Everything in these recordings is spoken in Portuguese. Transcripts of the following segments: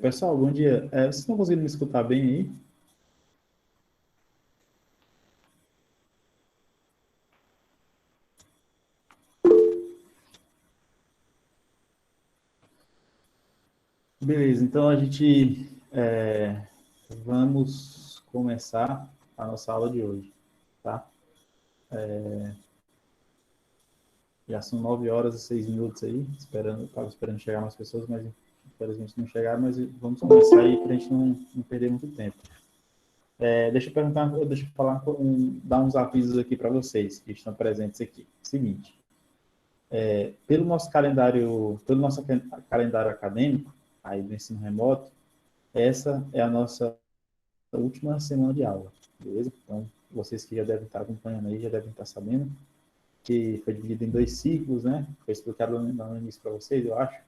Pessoal, bom dia. Vocês estão conseguindo me escutar bem aí? Beleza, então a gente vamos começar a nossa aula de hoje, tá? Já são 9h06 aí, estava esperando chegar mais pessoas, mas infelizmente não chegaram, mas vamos começar aí para a gente não perder muito tempo. Deixa eu falar, dar uns avisos aqui para vocês que estão presentes aqui. Seguinte, pelo nosso calendário acadêmico, aí do ensino remoto, essa é a nossa última semana de aula, beleza? Então, vocês que já devem estar acompanhando aí, já devem estar sabendo que foi dividido em 2 ciclos, né? Foi explicado no início para vocês, eu acho.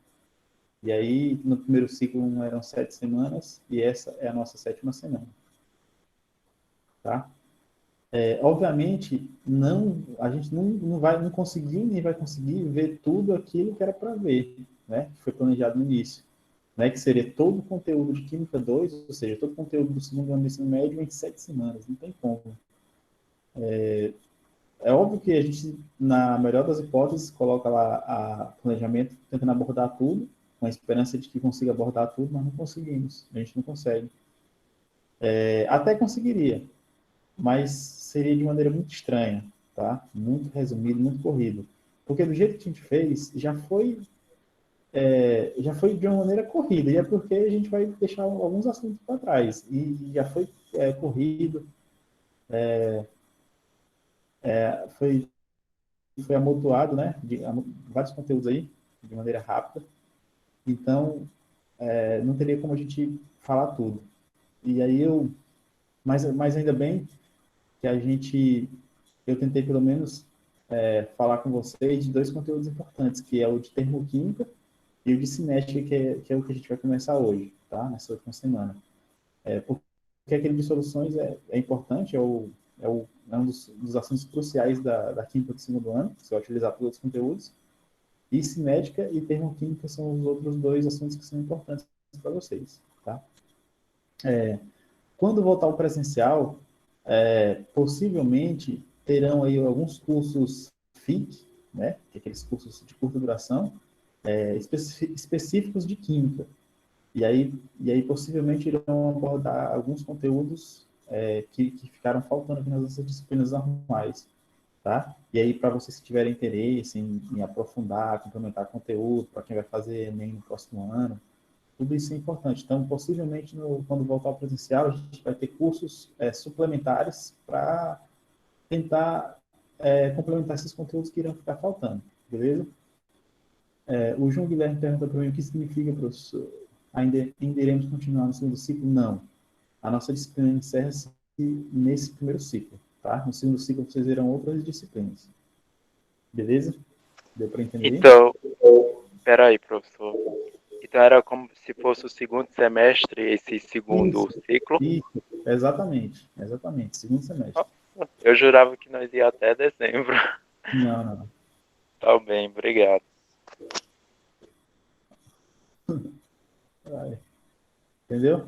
E aí, no primeiro ciclo eram 7 semanas, e essa é a nossa 7ª semana, tá? Obviamente, a gente não conseguiu nem vai conseguir ver tudo aquilo que era para ver, né? Que foi planejado no início, né? Que seria todo o conteúdo de Química 2, ou seja, todo o conteúdo do segundo ano do ensino médio em 7 semanas, não tem como. É óbvio que a gente, na melhor das hipóteses, coloca lá a planejamento tentando abordar tudo, com a esperança de que consiga abordar tudo, mas não conseguimos, a gente não consegue. Até conseguiria, mas seria de maneira muito estranha, tá? Muito resumido, muito corrido. Porque do jeito que a gente fez, já foi de uma maneira corrida, e é porque a gente vai deixar alguns assuntos para trás, e já foi corrido, foi, foi amontoado, né? Vários conteúdos aí, de maneira rápida. Então, não teria como a gente falar tudo. E aí mas ainda bem que eu tentei pelo menos falar com vocês de 2 conteúdos importantes, que é o de termoquímica e o de cinética, que é o que a gente vai começar hoje, tá? Nessa última semana. Porque aquele de soluções é importante, é um dos assuntos cruciais da química do segundo ano, você vai utilizar todos os conteúdos, e cinética e termoquímica são os outros 2 assuntos que são importantes para vocês, tá? Quando voltar ao presencial, possivelmente terão aí alguns cursos FIC, né, que é aqueles cursos de curta duração, específicos de química. E aí possivelmente irão abordar alguns conteúdos que ficaram faltando aqui nas nossas disciplinas normais, tá? E aí, para vocês que tiverem interesse em aprofundar, complementar conteúdo, para quem vai fazer Enem no próximo ano, tudo isso é importante. Então, possivelmente, quando voltar ao presencial, a gente vai ter cursos suplementares para tentar complementar esses conteúdos que irão ficar faltando, beleza? O João Guilherme pergunta para mim o que significa, professor. Ainda iremos continuar no segundo ciclo? Não. A nossa disciplina encerra-se nesse primeiro ciclo, tá? No segundo ciclo, vocês verão outras disciplinas. Beleza? Deu para entender? Então, peraí, professor. Então era como se fosse o segundo semestre, esse segundo Isso, ciclo. isso, exatamente, segundo semestre. Nossa, eu jurava que nós ia até dezembro. Não, não. Tá bem, obrigado. Vai. Entendeu?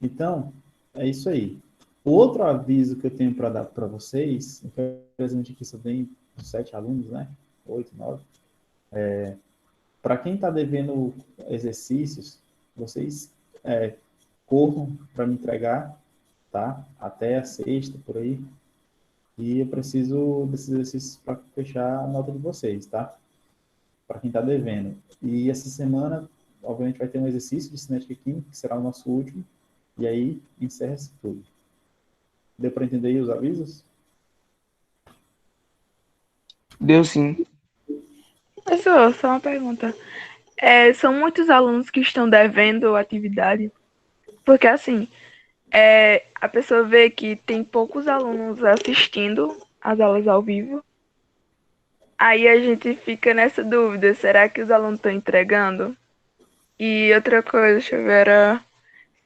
Então, é isso aí. O outro aviso que eu tenho para dar para vocês, infelizmente aqui só tem 7 alunos, né? 8, 9. Para quem está devendo exercícios, vocês corram para me entregar, tá? Até a sexta, por aí. E eu preciso desses exercícios para fechar a nota de vocês, tá? Para quem está devendo. E essa semana, obviamente, vai ter um exercício de cinética química, que será o nosso último, e aí encerra-se tudo. Deu para entender aí os avisos? Deu sim. Professor, só uma pergunta. São muitos alunos que estão devendo atividade? Porque, assim, a pessoa vê que tem poucos alunos assistindo às aulas ao vivo, aí a gente fica nessa dúvida, será que os alunos estão entregando? E outra coisa, deixa eu ver,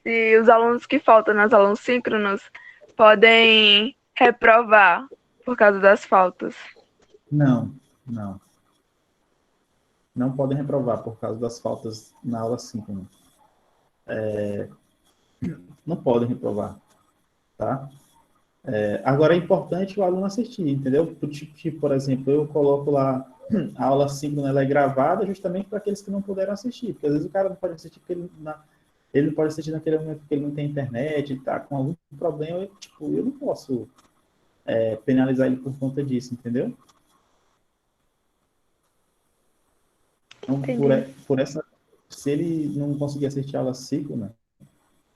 se os alunos que faltam nas aulas síncronas podem reprovar por causa das faltas. Não, não. Não podem reprovar por causa das faltas na aula síncrona. não podem reprovar, tá? Agora é importante o aluno assistir, entendeu? Tipo, por exemplo, eu coloco lá a aula síncrona, ela é gravada justamente para aqueles que não puderam assistir, porque às vezes o cara não pode assistir porque ele não pode assistir naquele momento porque ele não tem internet, ele está com algum problema, eu não posso penalizar ele por conta disso, entendeu? Então, Entendi. se ele não conseguir assistir a aula síncrona,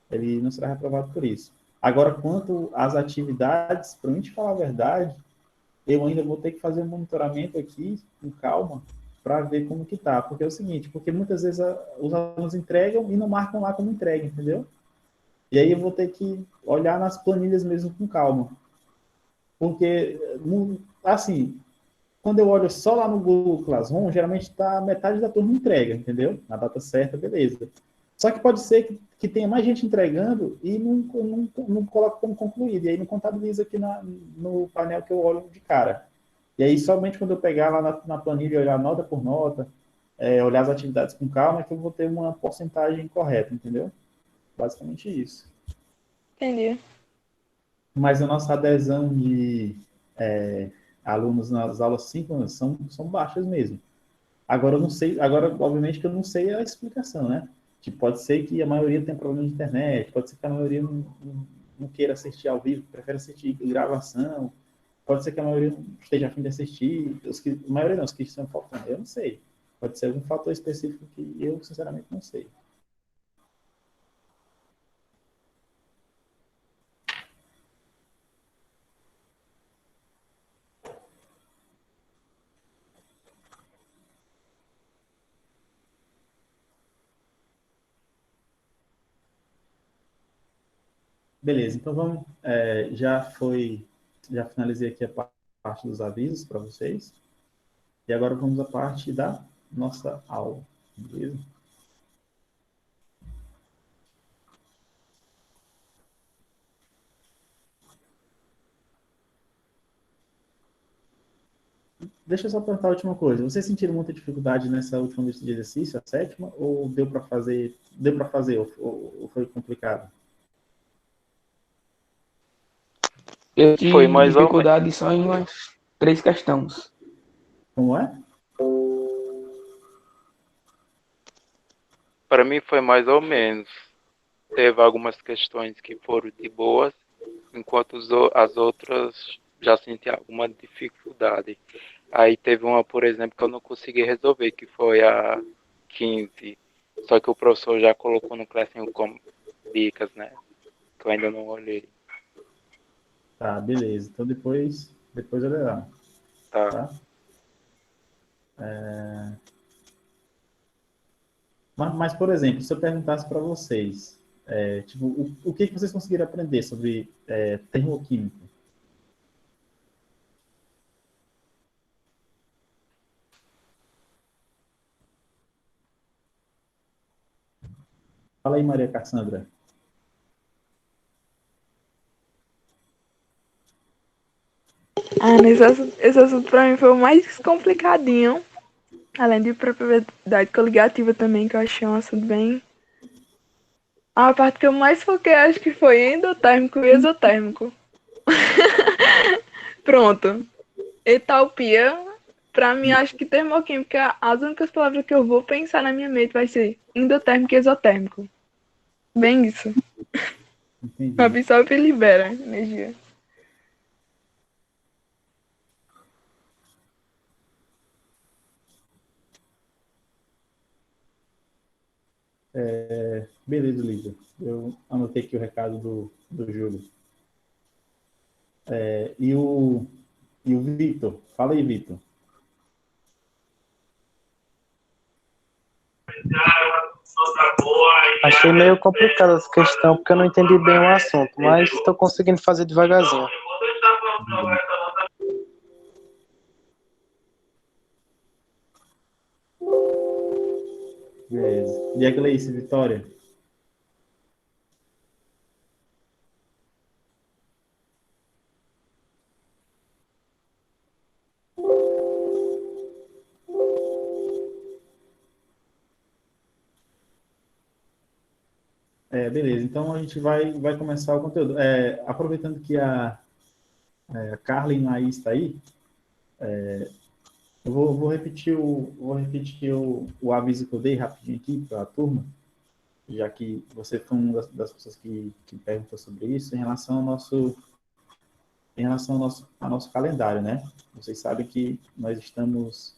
ele não será reprovado por isso. Agora, quanto às atividades, para mim te falar a verdade, eu ainda vou ter que fazer um monitoramento aqui, com calma, para ver como que tá. Porque é o seguinte, porque muitas vezes os alunos entregam e não marcam lá como entrega, entendeu? E aí eu vou ter que olhar nas planilhas mesmo com calma. Porque, assim, quando eu olho só lá no Google Classroom, geralmente está metade da turma entrega, entendeu? Na data certa, beleza. Só que pode ser que tenha mais gente entregando e não coloca como concluído. E aí não contabiliza aqui no painel que eu olho de cara. E aí, somente quando eu pegar lá na planilha e olhar nota por nota, olhar as atividades com calma, é que eu vou ter uma porcentagem correta, entendeu? Basicamente isso. Entendi. Mas a nossa adesão de alunos nas aulas síncronas são baixas mesmo. Agora, eu não sei, agora, obviamente, que eu não sei a explicação, né? Tipo, pode ser que a maioria tenha problema de internet, pode ser que a maioria não queira assistir ao vivo, prefere assistir gravação, pode ser que a maioria não esteja a fim de assistir, a maioria não, os que estão faltando, eu não sei. Pode ser algum fator específico que eu, sinceramente, não sei. Beleza, então vamos, já finalizei aqui a parte dos avisos para vocês, e agora vamos à parte da nossa aula, beleza? Deixa eu só perguntar a última coisa. Vocês sentiram muita dificuldade nessa última lista de exercício, a sétima, ou ou foi complicado? Eu Foi tive mais ou menos. dificuldade só em umas 3 questões. Como é? Para mim foi mais ou menos. Teve algumas questões que foram de boas, enquanto as outras já senti alguma dificuldade. Aí teve uma, por exemplo, que eu não consegui resolver, que foi a 15. Só que o professor já colocou no classinho como dicas, né? Que eu ainda não olhei. Tá, beleza. Então depois eu levar, Tá. tá? Mas, por exemplo, se eu perguntasse para vocês, tipo, o que vocês conseguiram aprender sobre termoquímica? Fala aí, Maria Cassandra. Ah, esse assunto pra mim foi o mais complicadinho. Além de propriedade coligativa também, que eu achei um assunto bem. A parte que eu mais foquei acho que foi endotérmico e exotérmico. Pronto. Entalpia, pra mim, acho que termoquímica, as únicas palavras que eu vou pensar na minha mente vai ser endotérmico e exotérmico. Bem isso. Entendi. Absorve e libera energia. Beleza, Lívia. Eu anotei aqui o recado do Júlio. E o Vitor? Fala aí, Vitor. Achei meio complicada essa questão, porque eu não entendi bem o assunto, mas estou conseguindo fazer devagarzinho. Beleza. E a Gleice, Vitória? Beleza, então a gente vai começar o conteúdo. Aproveitando que a Carlin aí está aí, eu vou repetir o aviso que eu dei rapidinho aqui para a turma, já que você foi uma das pessoas que perguntou sobre isso, em relação ao nosso calendário, né? Vocês sabem que nós estamos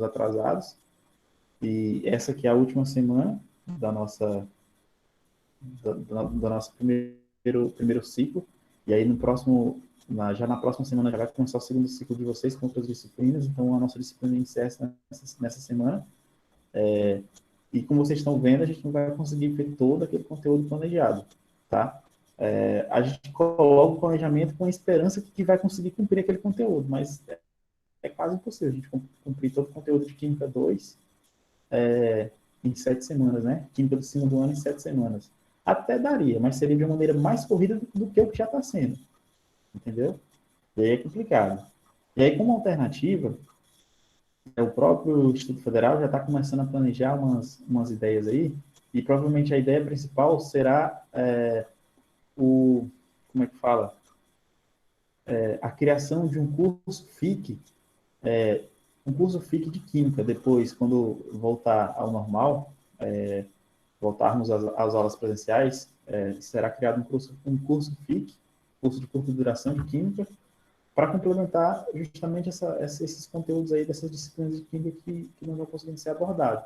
atrasados, e essa aqui é a última semana da nossa do nosso primeiro ciclo, e aí já na próxima semana já vai começar o segundo ciclo de vocês com outras disciplinas, então a nossa disciplina inicia nessa semana, e como vocês estão vendo, a gente não vai conseguir ver todo aquele conteúdo planejado, tá? A gente coloca o planejamento com a esperança que vai conseguir cumprir aquele conteúdo, mas é quase impossível a gente cumprir todo o conteúdo de Química 2 em 7 semanas, né? Química do segundo ano em 7 semanas. Até daria, mas seria de uma maneira mais corrida do que o que já está sendo. Entendeu? E aí é complicado. E aí, como alternativa, o próprio Instituto Federal já está começando a planejar umas ideias aí, e provavelmente a ideia principal será como é que fala? A criação de um curso FIC, de Química, depois, quando voltar ao normal, voltarmos às aulas presenciais, será criado um curso FIC, curso de curta duração de Química, para complementar justamente esses conteúdos aí dessas disciplinas de Química que não vão conseguindo ser abordados.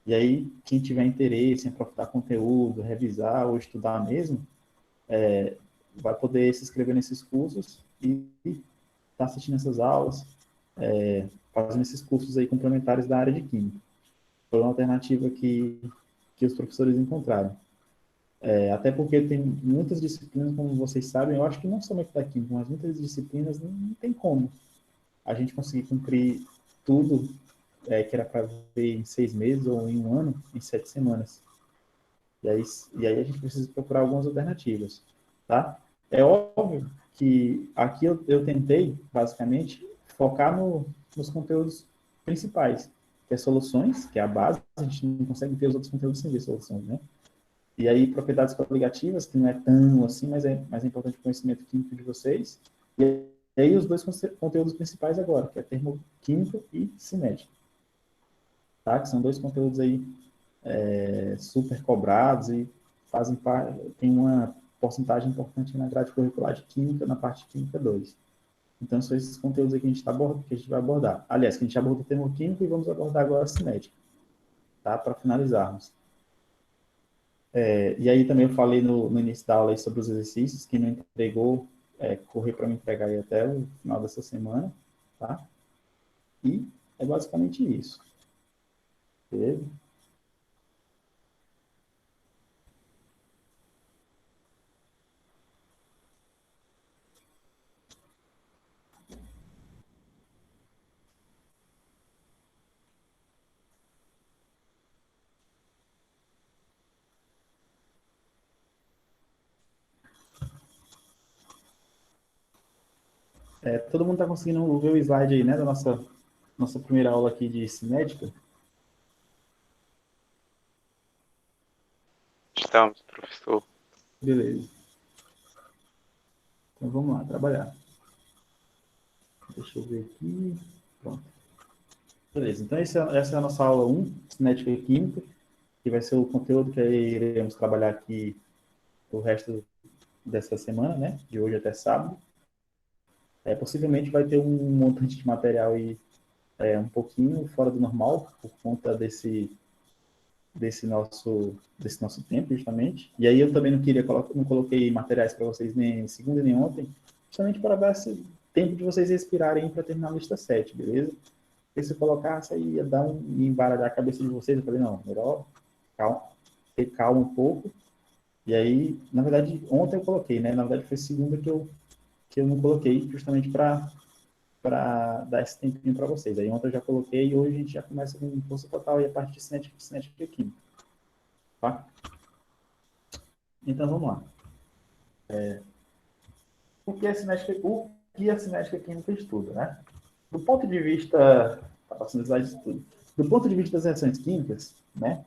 E aí, quem tiver interesse em aprofundar conteúdo, revisar ou estudar mesmo, vai poder se inscrever nesses cursos e estar assistindo essas aulas, fazendo esses cursos aí complementares da área de Química. Foi uma alternativa que os professores encontraram. Até porque tem muitas disciplinas, como vocês sabem, eu acho que não somente da Química, mas muitas disciplinas não tem como a gente conseguir cumprir tudo que era para ver em 6 meses ou em 1 ano, em 7 semanas. E aí a gente precisa procurar algumas alternativas, tá? É óbvio que aqui eu tentei, basicamente, focar nos conteúdos principais, que é soluções, que é a base, a gente não consegue ter os outros conteúdos sem ver soluções, né? E aí, propriedades coligativas, que não é tão assim, mas é importante o conhecimento químico de vocês. E aí, os dois conteúdos principais agora, que é termoquímica e cinética. Tá? Que são 2 conteúdos aí super cobrados e tem uma porcentagem importante na grade curricular de Química, na parte de Química 2. Então, são esses conteúdos aí que a gente vai abordar. Aliás, que a gente abordou termoquímica e vamos abordar agora a cinética, tá? Para finalizarmos. E aí também eu falei no início da aula aí sobre os exercícios, que não entregou, correr para me entregar aí até o final dessa semana, tá? E é basicamente isso. Beleza? Todo mundo está conseguindo ver o slide aí, né, da nossa primeira aula aqui de cinética? Estamos, professor. Beleza. Então vamos lá, trabalhar. Deixa eu ver aqui. Pronto. Beleza, então essa é a nossa aula 1, cinética e química, que vai ser o conteúdo que iremos trabalhar aqui o resto dessa semana, né, de hoje até sábado. Possivelmente vai ter um montante de material aí um pouquinho fora do normal, por conta desse nosso tempo, justamente. E aí eu também não coloquei materiais para vocês nem segunda nem ontem, justamente para dar esse tempo de vocês respirarem para terminar a lista 7, beleza? Porque se eu colocasse aí ia embaralhar a cabeça de vocês, eu falei, não, melhor ter calma um pouco. E aí, na verdade, ontem eu coloquei, né? Na verdade foi segunda que eu não coloquei, justamente para dar esse tempinho para vocês. Aí ontem eu já coloquei e hoje a gente já começa com força total e a parte de cinética e química. Tá? Então vamos lá. O que a cinética química estuda, né? Do ponto de vista, tá passando slide de tudo. Do ponto de vista das reações químicas, né?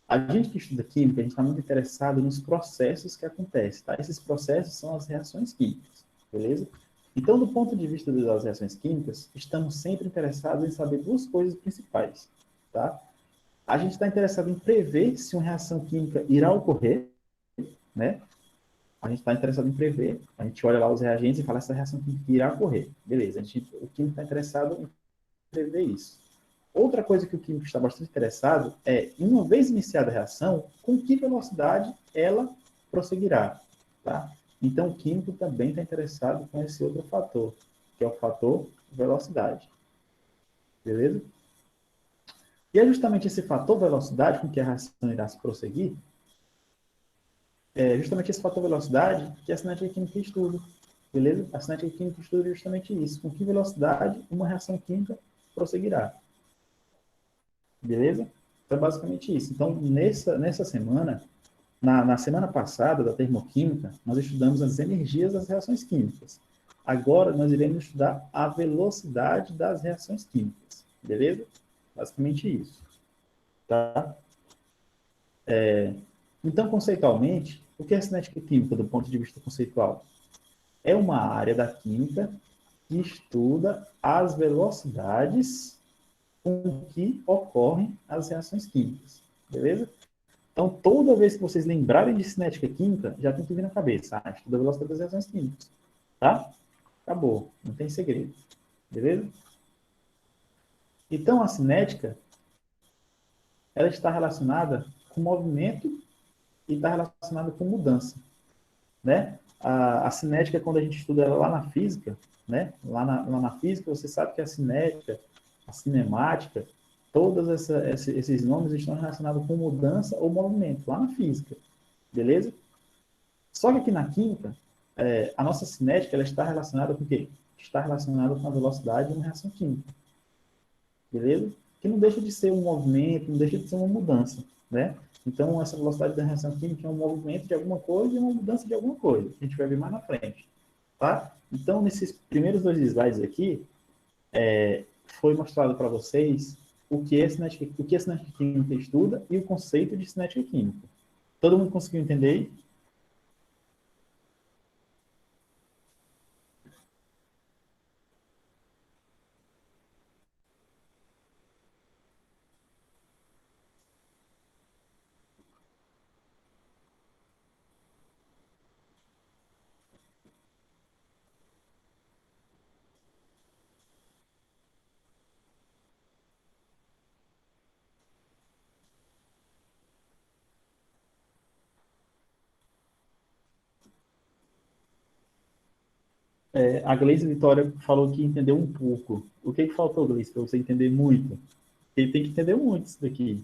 A gente que estuda química, a gente está muito interessado nos processos que acontecem, tá? Esses processos são as reações químicas, beleza? Então, do ponto de vista das reações químicas, estamos sempre interessados em saber duas coisas principais, tá? A gente está interessado em prever se uma reação química irá ocorrer, né? A gente está interessado em prever, a gente olha lá os reagentes e fala essa reação química irá ocorrer, beleza? O químico está interessado em prever isso. Outra coisa que o químico está bastante interessado é, uma vez iniciada a reação, com que velocidade ela prosseguirá, tá? Então, o químico também está interessado com esse outro fator, que é o fator velocidade. Beleza? E é justamente esse fator velocidade com que a reação irá se prosseguir, é justamente esse fator velocidade que a cinética química estuda. Beleza? A cinética química estuda justamente isso, com que velocidade uma reação química prosseguirá. Beleza? Então, basicamente isso. Então, nessa semana, na semana passada, da termoquímica, nós estudamos as energias das reações químicas. Agora, nós iremos estudar a velocidade das reações químicas. Beleza? Basicamente isso. Tá? Então, conceitualmente, o que é cinética química do ponto de vista conceitual? É uma área da química que estuda as velocidades com que ocorrem as reações químicas. Beleza? Então, toda vez que vocês lembrarem de cinética química, já tem que vir na cabeça. Estuda a velocidade das reações químicas. Tá? Acabou. Não tem segredo. Beleza? Então, a cinética, ela está relacionada com movimento e está relacionada com mudança. Né? A cinética, quando a gente estuda ela lá na física, né? lá na física, você sabe que a cinética, a cinemática, todos esses nomes estão relacionados com mudança ou movimento, lá na física, beleza? Só que aqui na química, a nossa cinética ela está relacionada com o quê? Está relacionada com a velocidade de uma reação química, beleza? Que não deixa de ser um movimento, não deixa de ser uma mudança, né? Então, essa velocidade da reação química é um movimento de alguma coisa e uma mudança de alguma coisa, que a gente vai ver mais na frente, tá? Então, nesses primeiros 2 slides aqui, foi mostrado para vocês o que a cinética química estuda e o conceito de cinética química. Todo mundo conseguiu entender aí? A Gleice Vitória falou que entendeu um pouco. O que faltou, Gleice, para você entender muito? Ele tem que entender muito isso daqui.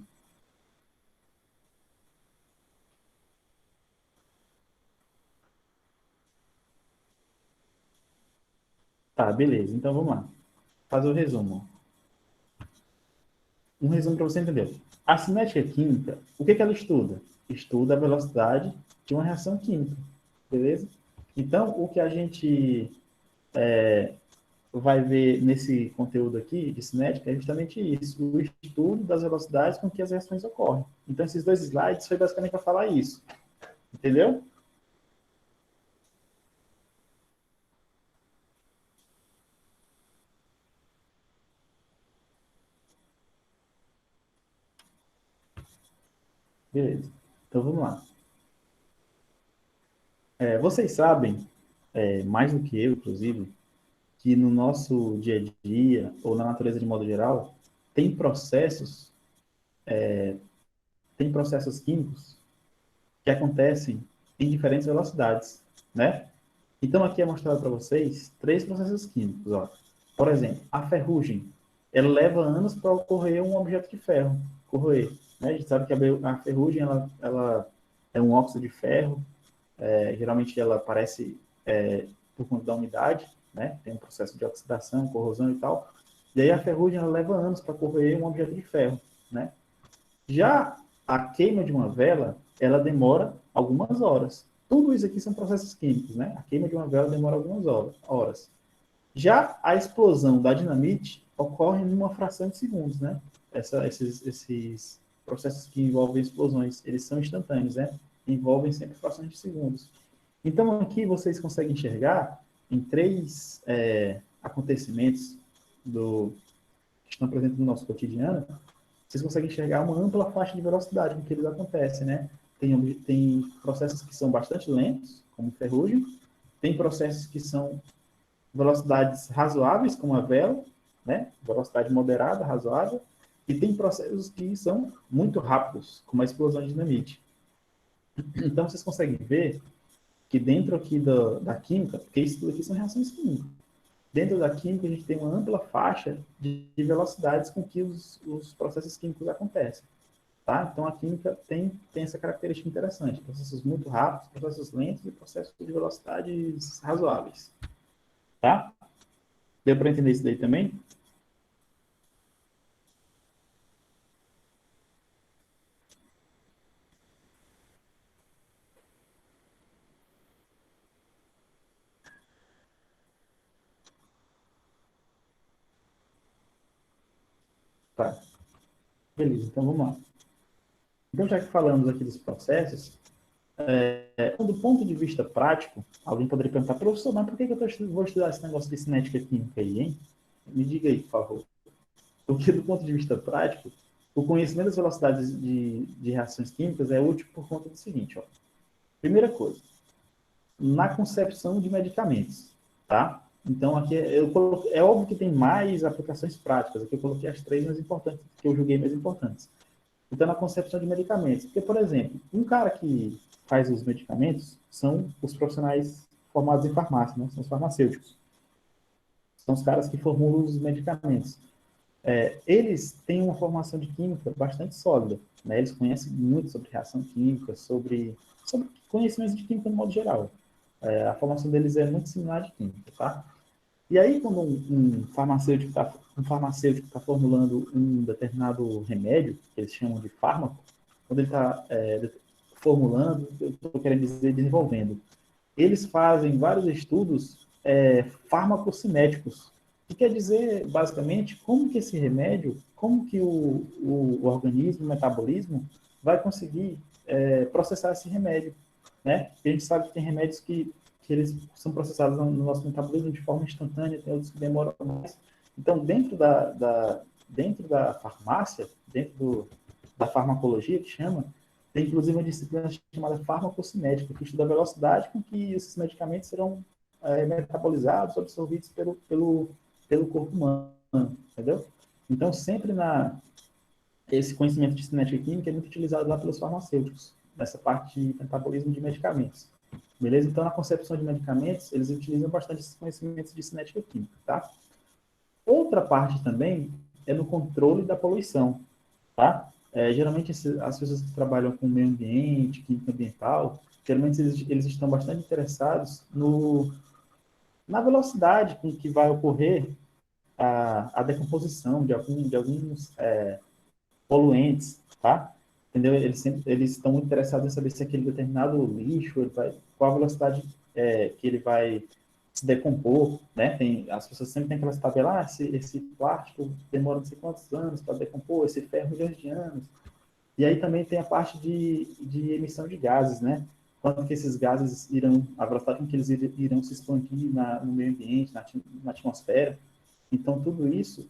Tá, beleza. Então, vamos lá. Fazer o resumo. Um resumo para você entender. A cinética química, o que ela estuda? Estuda a velocidade de uma reação química. Beleza? Então, o que a gente vai ver nesse conteúdo aqui de cinética é justamente isso, o estudo das velocidades com que as reações ocorrem. Então, esses 2 slides foi basicamente para falar isso. Entendeu? Beleza. Então, vamos lá. Vocês sabem, mais do que eu, inclusive, que no nosso dia a dia, ou na natureza de modo geral, tem processos, químicos que acontecem em diferentes velocidades, né? Então, aqui é mostrado para vocês 3 processos químicos, ó. Por exemplo, a ferrugem, ela leva anos para ocorrer um objeto de ferro, corroer, né? A gente sabe que a ferrugem, ela é um óxido de ferro, geralmente ela aparece por conta da umidade, né? Tem um processo de oxidação, corrosão e tal. E aí a ferrugem ela leva anos para corroer um objeto de ferro, né? Já a queima de uma vela, ela demora algumas horas. Tudo isso aqui são processos químicos, né? A queima de uma vela demora algumas horas. Já a explosão da dinamite ocorre em uma fração de segundos, né? processos que envolvem explosões, eles são instantâneos, né? Envolvem sempre frações de segundos. Então, aqui vocês conseguem enxergar em três acontecimentos que estão presentes no nosso cotidiano, vocês conseguem enxergar uma ampla faixa de velocidade com que eles acontecem, né? Tem processos que são bastante lentos, como ferrugem, tem processos que são velocidades razoáveis, como a vela, né? Velocidade moderada, razoável, e tem processos que são muito rápidos, como a explosão de dinamite. Então, vocês conseguem ver que dentro aqui da química, porque isso tudo aqui são reações químicas, dentro da química a gente tem uma ampla faixa de velocidades com que os processos químicos acontecem. Tá? Então, a química tem essa característica interessante. Processos muito rápidos, processos lentos e processos de velocidades razoáveis. Tá? Deu para entender isso daí também? Tá. Beleza, então vamos lá. Então, já que falamos aqui dos processos, do ponto de vista prático, alguém poderia perguntar, professor, mas por que eu vou estudar esse negócio de cinética química aí, hein? Me diga aí, por favor. Porque, do ponto de vista prático, o conhecimento das velocidades de reações químicas é útil por conta do seguinte, ó. Primeira coisa, na concepção de medicamentos, tá? Então, aqui é óbvio que tem mais aplicações práticas, aqui eu coloquei as três mais importantes, que eu julguei mais importantes. Então, na concepção de medicamentos. Porque, por exemplo, um cara que faz os medicamentos são os profissionais formados em farmácia, né? São os farmacêuticos. São os caras que formulam os medicamentos. Eles têm uma formação de química bastante sólida, né? Eles conhecem muito sobre reação química, sobre conhecimentos de química no modo geral. A formação deles é muito similar de química, tá? E aí, quando um farmacêutico está formulando um determinado remédio, que eles chamam de fármaco, quando ele está formulando, eu estou querendo dizer desenvolvendo, eles fazem vários estudos farmacocinéticos, que quer dizer, basicamente, como que esse remédio, como que o organismo, o metabolismo, vai conseguir processar esse remédio, né? E a gente sabe que tem remédios que eles são processados no nosso metabolismo de forma instantânea, tem outros que demoram mais. Então, dentro da farmácia, da farmacologia, que chama, tem inclusive uma disciplina chamada farmacocinética, que estuda a velocidade com que esses medicamentos serão metabolizados, absorvidos pelo corpo humano, entendeu? Então, sempre esse conhecimento de cinética química é muito utilizado lá pelos farmacêuticos, nessa parte de metabolismo de medicamentos. Beleza? Então, na concepção de medicamentos, eles utilizam bastante esses conhecimentos de cinética química, tá? Outra parte também é no controle da poluição, tá? Geralmente, as pessoas que trabalham com o meio ambiente, química ambiental, geralmente eles estão bastante interessados na velocidade com que vai ocorrer a decomposição de alguns poluentes, tá? Entendeu? Eles estão muito interessados em saber se aquele determinado lixo, qual a velocidade que ele vai se decompor, né? As pessoas sempre têm aquelas tabelas, esse plástico demora não sei quantos anos para decompor, esse ferro milhões de anos. E aí também tem a parte de emissão de gases, né? Quanto que esses gases a velocidade com que eles irão se expandir no meio ambiente, na atmosfera. Então, tudo isso,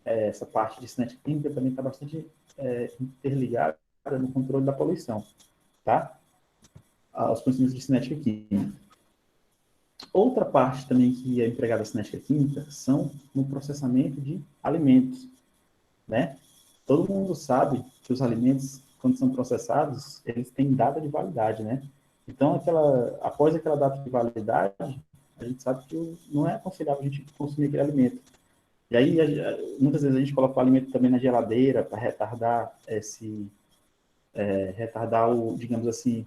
essa parte de cinética química também está bastante interligada no controle da poluição, tá? Os conhecimentos de cinética química. Outra parte também que é empregada na cinética química são no processamento de alimentos, né? Todo mundo sabe que os alimentos, quando são processados, eles têm data de validade, né? Então, após aquela data de validade, a gente sabe que não é aconselhável a gente consumir aquele alimento. E aí, muitas vezes a gente coloca o alimento também na geladeira para retardar digamos assim,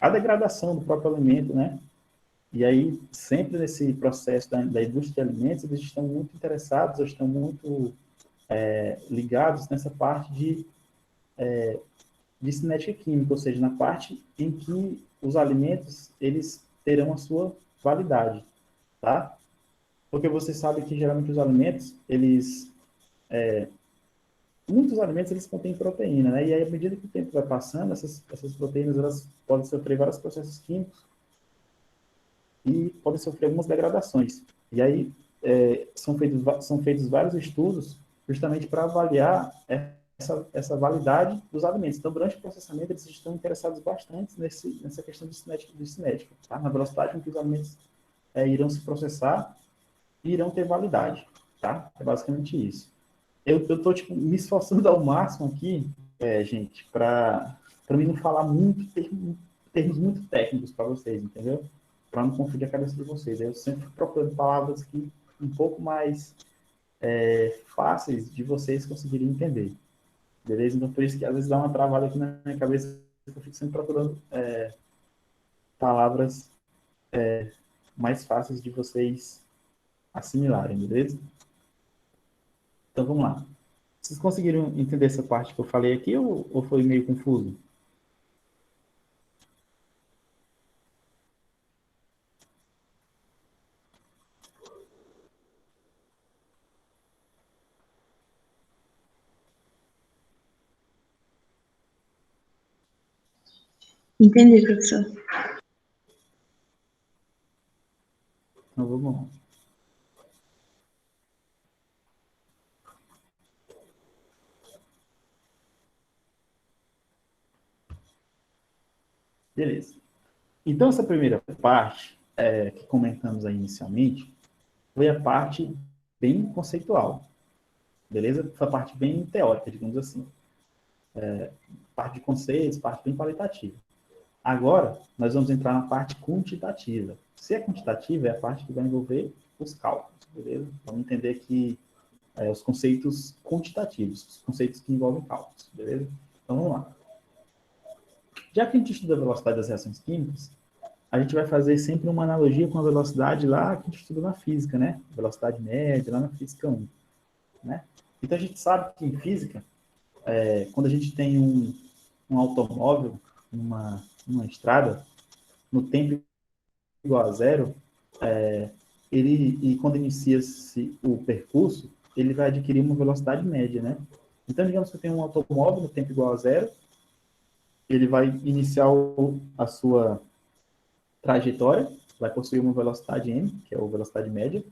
a degradação do próprio alimento, né? E aí, sempre nesse processo da indústria de alimentos, eles estão muito interessados, estão muito ligados nessa parte de cinética química, ou seja, na parte em que os alimentos, eles terão a sua validade, tá? Porque você sabe que geralmente os alimentos, eles muitos alimentos eles contêm proteína, né? E aí, à medida que o tempo vai passando, essas proteínas elas podem sofrer vários processos químicos e podem sofrer algumas degradações. E aí são feitos vários estudos justamente para avaliar essa validade dos alimentos. Então, durante o processamento, eles estão interessados bastante nessa questão de cinética, tá? Na velocidade com que os alimentos irão se processar e irão ter validade, tá? É basicamente isso. Eu tô, tipo, me esforçando ao máximo aqui, gente, para mim não falar muito termos muito técnicos para vocês, entendeu? Para não confundir a cabeça de vocês. Eu sempre procurando palavras que um pouco mais fáceis de vocês conseguirem entender. Beleza? Então, por isso que às vezes dá uma travada aqui na minha cabeça, eu fico sempre procurando palavras mais fáceis de vocês assimilarem, beleza? Então, vamos lá. Vocês conseguiram entender essa parte que eu falei aqui ou foi meio confuso? Entendi, professor. Então, vamos lá. Beleza. Então, essa primeira parte que comentamos aí inicialmente foi a parte bem conceitual, beleza? Foi a parte bem teórica, digamos assim. Parte de conceitos, parte bem qualitativa. Agora, nós vamos entrar na parte quantitativa. Se é quantitativa, é a parte que vai envolver os cálculos, beleza? Vamos entender aqui os conceitos quantitativos, os conceitos que envolvem cálculos, beleza? Então, vamos lá. Já que a gente estuda a velocidade das reações químicas, a gente vai fazer sempre uma analogia com a velocidade lá que a gente estuda na física, né? Velocidade média, lá na física 1, né? Então, a gente sabe que em física, quando a gente tem um automóvel numa estrada, no tempo igual a zero, quando inicia-se o percurso, ele vai adquirir uma velocidade média, né? Então, digamos que eu tenho um automóvel no tempo igual a zero, ele vai iniciar a sua trajetória, vai possuir uma velocidade m, que é a velocidade média,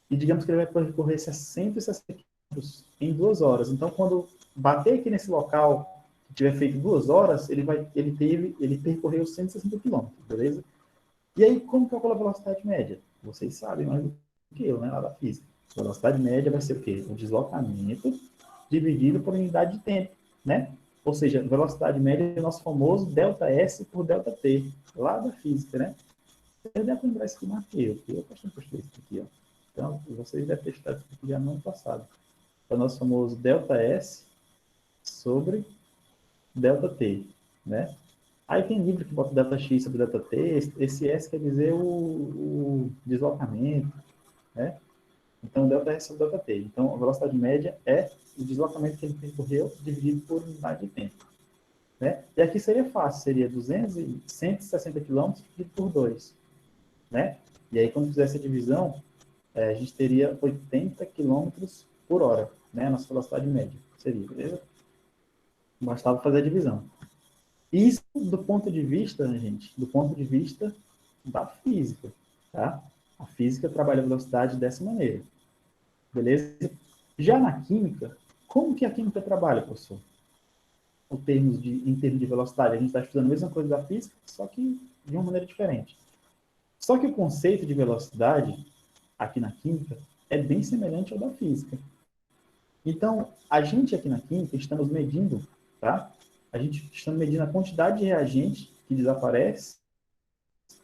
e digamos que ele vai percorrer 160 km em 2 horas. Então, quando bater aqui nesse local, que tiver feito 2 horas, ele percorreu 160 km, beleza? E aí, como calcula a velocidade média? Vocês sabem mais do que eu, né, lá da física. A velocidade média vai ser o quê? O deslocamento dividido por unidade de tempo, né? Ou seja, velocidade média é o nosso famoso ΔS por ΔT, lá da física, né? Eu devo lembrar isso que eu marquei, porque eu postei isso aqui, ó. Então, vocês devem ter estudado isso aqui já no ano passado. É o nosso famoso ΔS sobre ΔT, né? Aí tem livro que bota ΔX sobre ΔT, esse S quer dizer o deslocamento, né? Então, ΔS sobre ΔT. Então, a velocidade média é o deslocamento que ele percorreu dividido por unidade de tempo, né? E aqui seria fácil, seria 160 km dividido por 2, né? E aí, quando fizesse a divisão, a gente teria 80 km por hora, né? Nossa velocidade média seria, beleza? Bastava fazer a divisão. Isso do ponto de vista, né, gente, do ponto de vista da física, tá? A física trabalha a velocidade dessa maneira, beleza? Já na química, como que a química trabalha, professor? Em termos de velocidade, a gente está estudando a mesma coisa da física, só que de uma maneira diferente. Só que o conceito de velocidade, aqui na química, é bem semelhante ao da física. Então, a gente aqui na química estamos medindo, tá? A gente está medindo a quantidade de reagente que desaparece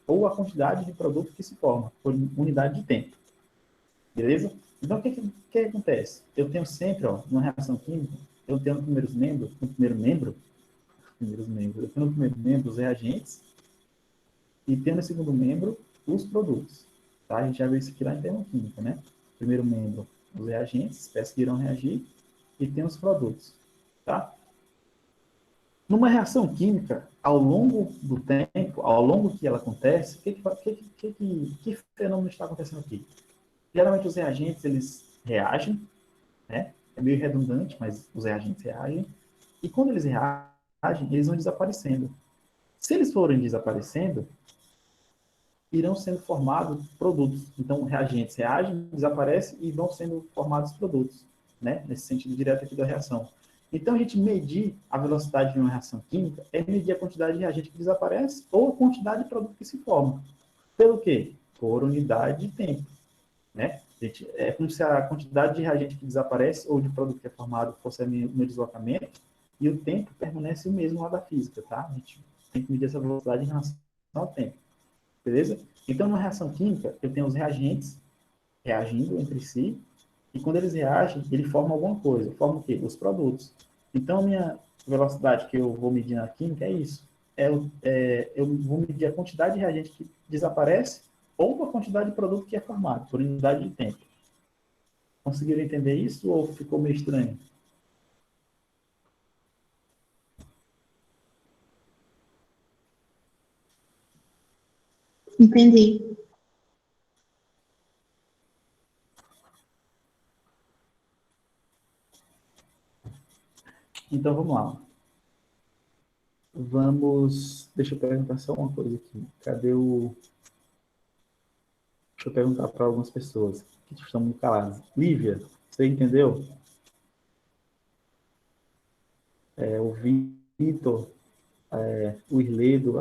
ou a quantidade de produto que se forma por unidade de tempo. Beleza? Então, o que acontece? Eu tenho sempre, ó, numa reação química, eu tenho no primeiro membro os reagentes e tenho no segundo membro os produtos. Tá? A gente já viu isso aqui lá em termodinâmica, né? Primeiro membro, os reagentes, espécies que irão reagir, e tem os produtos. Tá? Numa reação química, ao longo do tempo, ao longo que ela acontece, que fenômeno está acontecendo aqui? Geralmente os reagentes, eles reagem, né? é meio redundante, mas os reagentes reagem, e quando eles reagem, eles vão desaparecendo. Se eles forem desaparecendo, irão sendo formados produtos. Então, reagentes reagem, desaparecem e vão sendo formados produtos, né? Nesse sentido direto aqui da reação. Então, a gente medir a velocidade de uma reação química é medir a quantidade de reagente que desaparece ou a quantidade de produto que se forma. Pelo quê? Por unidade de tempo, né? Gente, é como se a quantidade de reagente que desaparece ou de produto que é formado fosse no deslocamento e o tempo permanece o mesmo lá da física, tá? A gente tem que medir essa velocidade em relação ao tempo. Beleza? Então, numa reação química, eu tenho os reagentes reagindo entre si, e quando eles reagem, ele forma alguma coisa. Forma o quê? Os produtos. Então, a minha velocidade que eu vou medir na química é isso. Eu vou medir a quantidade de reagente que desaparece ou a quantidade de produto que é formado, por unidade de tempo. Conseguiram entender isso ou ficou meio estranho? Entendi. Então, vamos lá. Deixa eu perguntar só uma coisa aqui. Deixa eu perguntar para algumas pessoas que estão muito caladas. Lívia, você entendeu? O Vitor, o Irledo,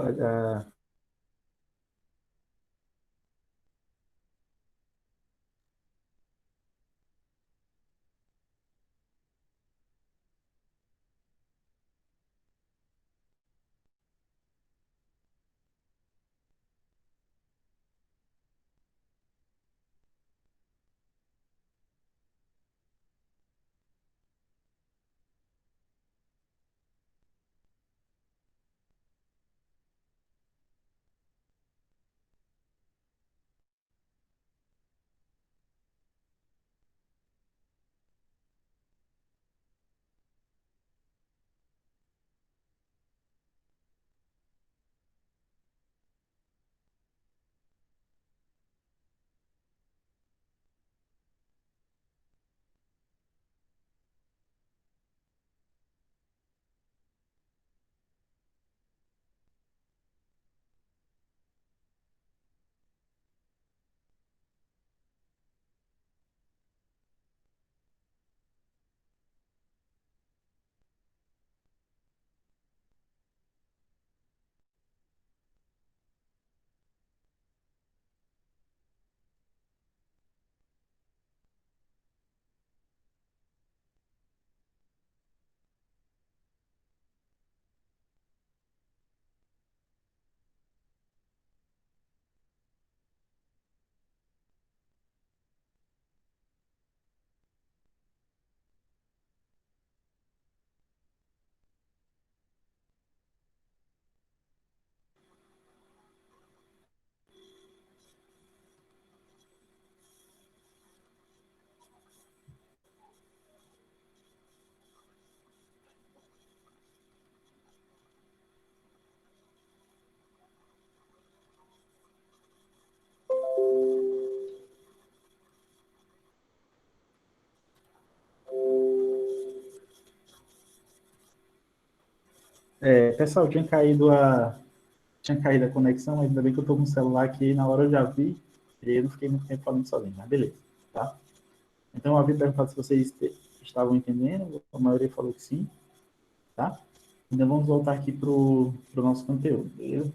pessoal, tinha caído a conexão, mas ainda bem que eu estou com o celular aqui, na hora eu já vi, e eu não fiquei muito tempo falando sozinho, mas beleza, tá? Então, eu havia perguntado se vocês estavam entendendo, a maioria falou que sim, tá? Então, vamos voltar aqui para o nosso conteúdo, beleza?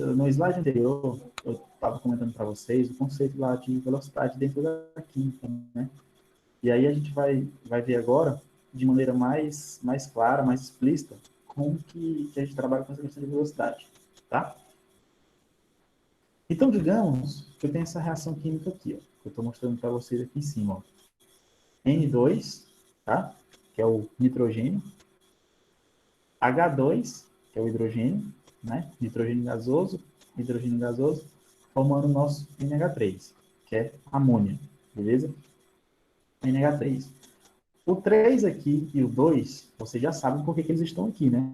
No slide anterior, eu estava comentando para vocês o conceito lá de velocidade dentro da química, né? E aí a gente vai ver agora, de maneira mais clara, mais explícita, como que a gente trabalha com essa questão de velocidade, tá? Então, digamos que eu tenho essa reação química aqui, ó, que eu estou mostrando para vocês aqui em cima, ó. N2, tá? Que é o nitrogênio. H2, que é o hidrogênio, né? Nitrogênio gasoso, formando o nosso NH3, que é amônia, beleza? NH3. O 3 aqui e o 2, vocês já sabem por que eles estão aqui, né?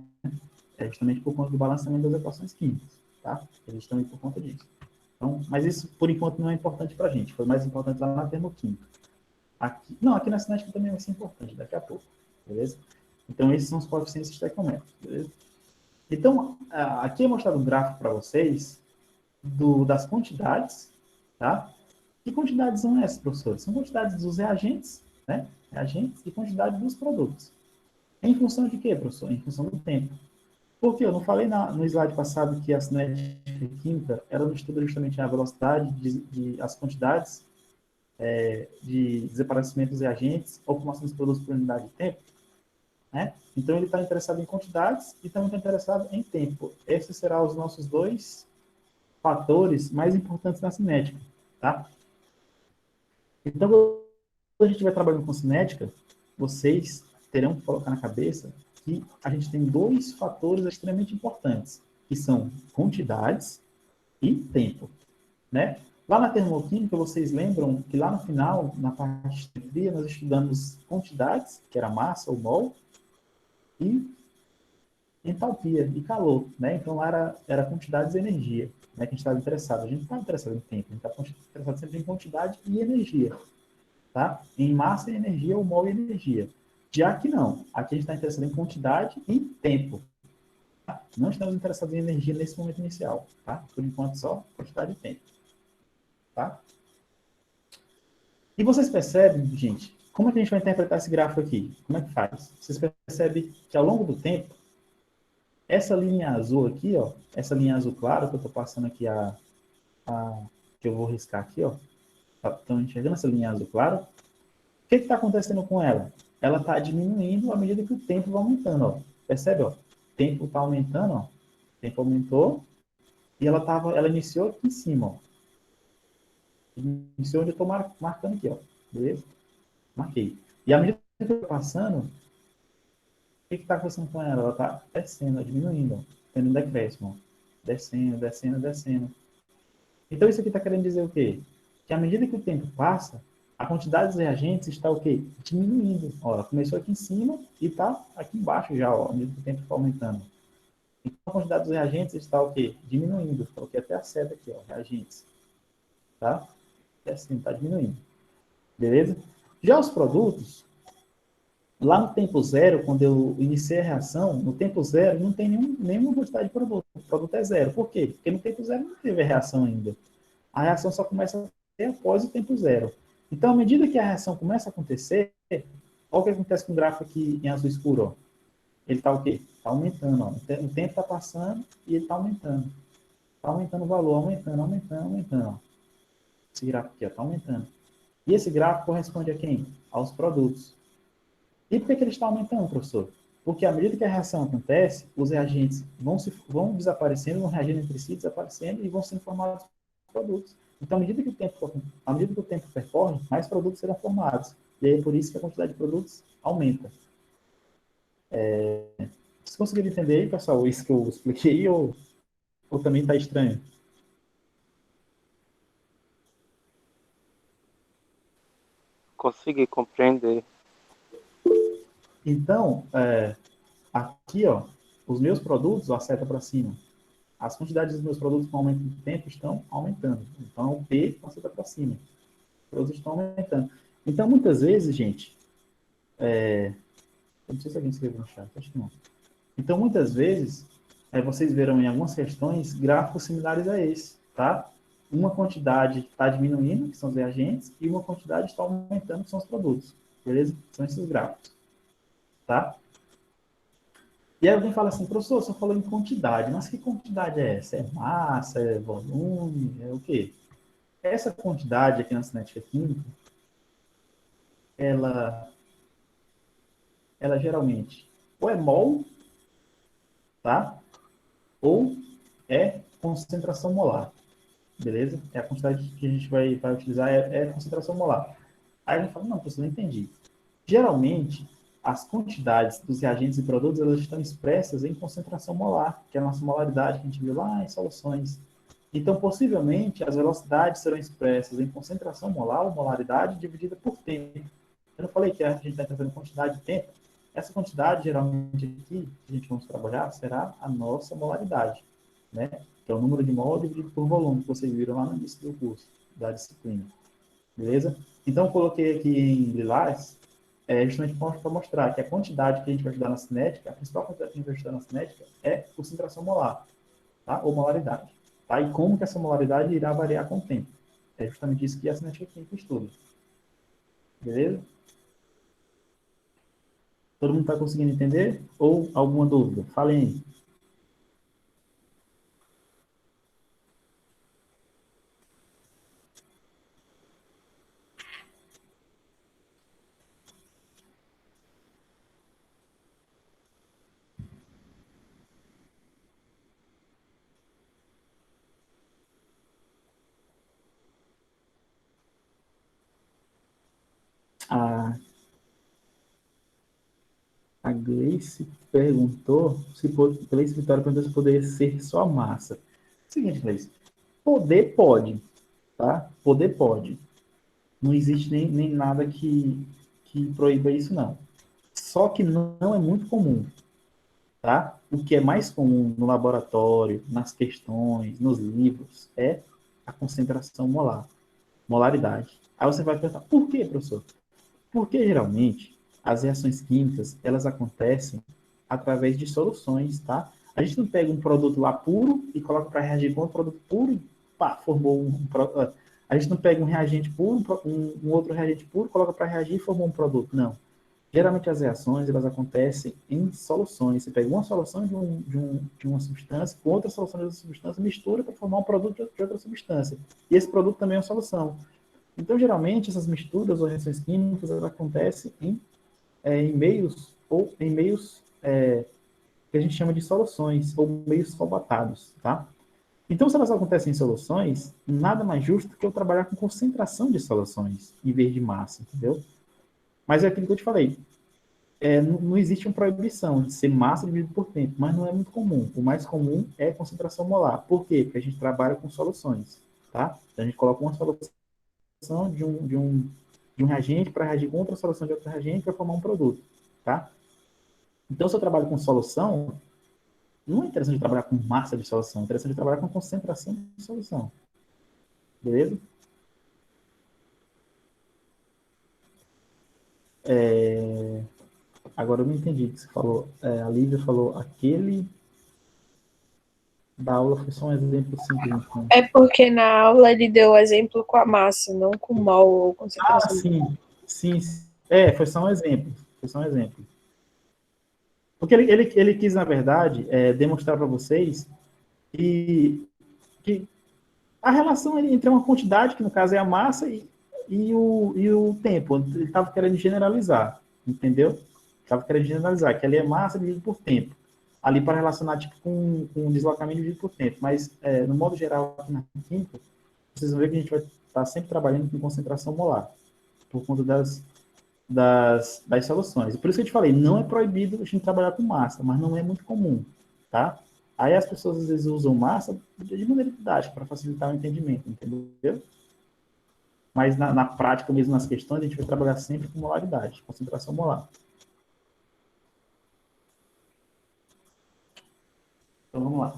É justamente por conta do balanceamento das equações químicas, tá? Eles estão aí por conta disso. Então, mas isso, por enquanto, não é importante para a gente. Foi mais importante lá na termoquímica. Aqui, não, aqui na cinética também vai ser importante, daqui a pouco, beleza? Então, esses são os coeficientes estequiométricos, beleza? Então, aqui é mostrado um gráfico para vocês das quantidades, tá? Que quantidades são essas, professores? São quantidades dos reagentes, né? Reagentes e quantidade dos produtos. Em função de quê, professor? Em função do tempo. Porque eu não falei no slide passado que a cinética química, ela não estuda justamente a velocidade as quantidades de desaparecimento dos reagentes ou formação dos produtos por unidade de tempo, né? Então, ele está interessado em quantidades e também está interessado em tempo. Esses serão os nossos dois fatores mais importantes na cinética, tá? Então, quando a gente estiver trabalhando com cinética, vocês terão que colocar na cabeça que a gente tem dois fatores extremamente importantes, que são quantidades e tempo, né? Lá na termoquímica, vocês lembram que lá no final, na parte de fria, nós estudamos quantidades, que era massa ou mol, e entalpia e calor, né? Então lá era quantidades e energia, né? Que a gente estava interessado. A gente não estava interessado em tempo, a gente estava interessado sempre em quantidade e energia, tá? Em massa e energia ou mol e energia. Já que não, aqui a gente está interessado em quantidade e tempo. Tá? Não estamos interessados em energia nesse momento inicial, tá? Por enquanto só quantidade e tempo, tá? E vocês percebem, gente, como é que a gente vai interpretar esse gráfico aqui? Como é que faz? Vocês percebem que ao longo do tempo, essa linha azul aqui, ó, essa linha azul clara que eu estou passando aqui, que eu vou riscar aqui, ó, estão enxergando essa linha azul clara? O que está acontecendo com ela? Ela está diminuindo à medida que o tempo vai aumentando, ó. Percebe, ó? O tempo está aumentando, ó. O tempo aumentou e ela iniciou aqui em cima, ó. Iniciou onde eu estou marcando aqui, ó. Beleza? Marquei. E à medida que eu estou passando, o que está acontecendo com ela? Ela está descendo, ó, diminuindo, ó. Tendo um decréscimo, ó. Descendo, descendo, descendo. Então, isso aqui está querendo dizer o quê? Que à medida que o tempo passa, a quantidade de reagentes está o quê? Diminuindo. Ó, ela começou aqui em cima e está aqui embaixo já, ó, à medida que o tempo está aumentando. Então, a quantidade dos reagentes está o quê? Diminuindo. Coloquei até a seta aqui, ó, reagentes. Tá? É assim, está diminuindo. Beleza? Já os produtos, lá no tempo zero, quando eu iniciei a reação, no tempo zero não tem nenhuma quantidade de produto. O produto é zero. Por quê? Porque no tempo zero não teve a reação ainda. A reação só começa a ter após o tempo zero. Então, à medida que a reação começa a acontecer, olha o que acontece com o gráfico aqui em azul escuro. Ó. Ele está o quê? Está aumentando. Ó. O tempo está passando e ele está aumentando. Está aumentando o valor, aumentando, aumentando, aumentando. Ó. Esse gráfico aqui está aumentando. E esse gráfico corresponde a quem? Aos produtos. E por que ele está aumentando, professor? Porque à medida que a reação acontece, os reagentes vão desaparecendo, vão reagindo entre si, desaparecendo e vão sendo formados produtos. Então, à medida que o tempo percorre, mais produtos serão formados. E aí é por isso que a quantidade de produtos aumenta. Vocês conseguiram entender aí, pessoal, isso que eu expliquei ou também está estranho? Consegui compreender. Então, aqui, ó, os meus produtos, ó, a seta para cima, as quantidades dos meus produtos com aumento do tempo estão aumentando. Então, o P com a seta para cima. Os produtos estão aumentando. Então, muitas vezes, gente, eu não sei se alguém escreveu no chat, acho que não. Então, muitas vezes, vocês verão em algumas questões gráficos similares a esse, tá? Uma quantidade está diminuindo, que são os reagentes, e uma quantidade está aumentando, que são os produtos. Beleza? São esses gráficos. Tá? E aí alguém fala assim, professor, você falou em quantidade, mas que quantidade é essa? É massa, é volume, é o quê? Essa quantidade aqui na cinética química, ela geralmente ou é mol, tá? Ou é concentração molar, beleza? É a quantidade que a gente vai utilizar, é a concentração molar. Aí a gente fala, não, professor, não entendi. Geralmente, as quantidades dos reagentes e produtos, elas estão expressas em concentração molar, que é a nossa molaridade que a gente viu lá em soluções. Então, possivelmente, as velocidades serão expressas em concentração molar, ou molaridade, dividida por tempo. Eu não falei que a gente está trazendo quantidade de tempo? Essa quantidade, geralmente, aqui, que a gente vamos trabalhar, será a nossa molaridade, né? Que é o número de mol dividido por volume, que vocês viram lá no início do curso, da disciplina. Beleza? Então, eu coloquei aqui em lilás, justamente para mostrar que a quantidade que a gente vai estudar na cinética, a principal quantidade que a gente vai estudar na cinética é concentração molar, tá? Ou molaridade. Tá? E como que essa molaridade irá variar com o tempo. É justamente isso que a cinética química estuda. Beleza? Todo mundo está conseguindo entender? Ou alguma dúvida? Falem aí. A Gleice perguntou Gleice Vitória perguntou se poderia ser só massa. Seguinte, Gleice. Poder pode, tá? Poder pode. Não existe nem nada que proíba isso, não. Só que não é muito comum, tá? O que é mais comum no laboratório, nas questões, nos livros, é a concentração molar, molaridade. Aí você vai pensar, por quê, professor? Porque geralmente as reações químicas, elas acontecem através de soluções, tá? A gente não pega um produto lá puro e coloca para reagir com outro produto puro e pá, formou a gente não pega um reagente puro, um outro reagente puro, coloca para reagir e formou um produto. Não. Geralmente as reações, elas acontecem em soluções. Você pega uma solução de uma substância com outra solução de outra substância, mistura para formar um produto de outra substância. E esse produto também é uma solução. Então, geralmente, essas misturas ou reações químicas elas acontecem em meios que a gente chama de soluções ou meios combatados, tá? Então, se elas acontecem em soluções, nada mais justo que eu trabalhar com concentração de soluções em vez de massa, entendeu? Mas é aquilo que eu te falei. Não existe uma proibição de ser massa dividido por tempo, mas não é muito comum. O mais comum é concentração molar. Por quê? Porque a gente trabalha com soluções, tá? Então, a gente coloca uma solução de um reagente para reagir com outra solução de outro reagente para formar um produto, tá? Então, se eu trabalho com solução, não é interessante trabalhar com massa de solução, é interessante trabalhar com concentração de solução. Beleza? Agora eu não entendi o que você falou. A Lívia falou, aquele da aula foi só um exemplo simples. Então. É porque na aula ele deu o exemplo com a massa, não com mol ou concentração. Sim. Foi só um exemplo. Foi só um exemplo. Porque ele quis, na verdade, demonstrar para vocês que a relação entre uma quantidade, que no caso é a massa, e o tempo. Ele estava querendo generalizar, entendeu? Estava querendo generalizar, que ali é massa dividido por tempo. Ali para relacionar tipo, com deslocamento dividido por tempo. Mas, no modo geral, aqui na química, vocês vão ver que a gente vai estar sempre trabalhando com concentração molar, por conta das soluções. E por isso que eu te falei, não é proibido a gente trabalhar com massa, mas não é muito comum, tá? Aí as pessoas às vezes usam massa de maneira didática, para facilitar o entendimento, entendeu? Mas na prática, mesmo nas questões, a gente vai trabalhar sempre com molaridade, concentração molar. Então, vamos lá.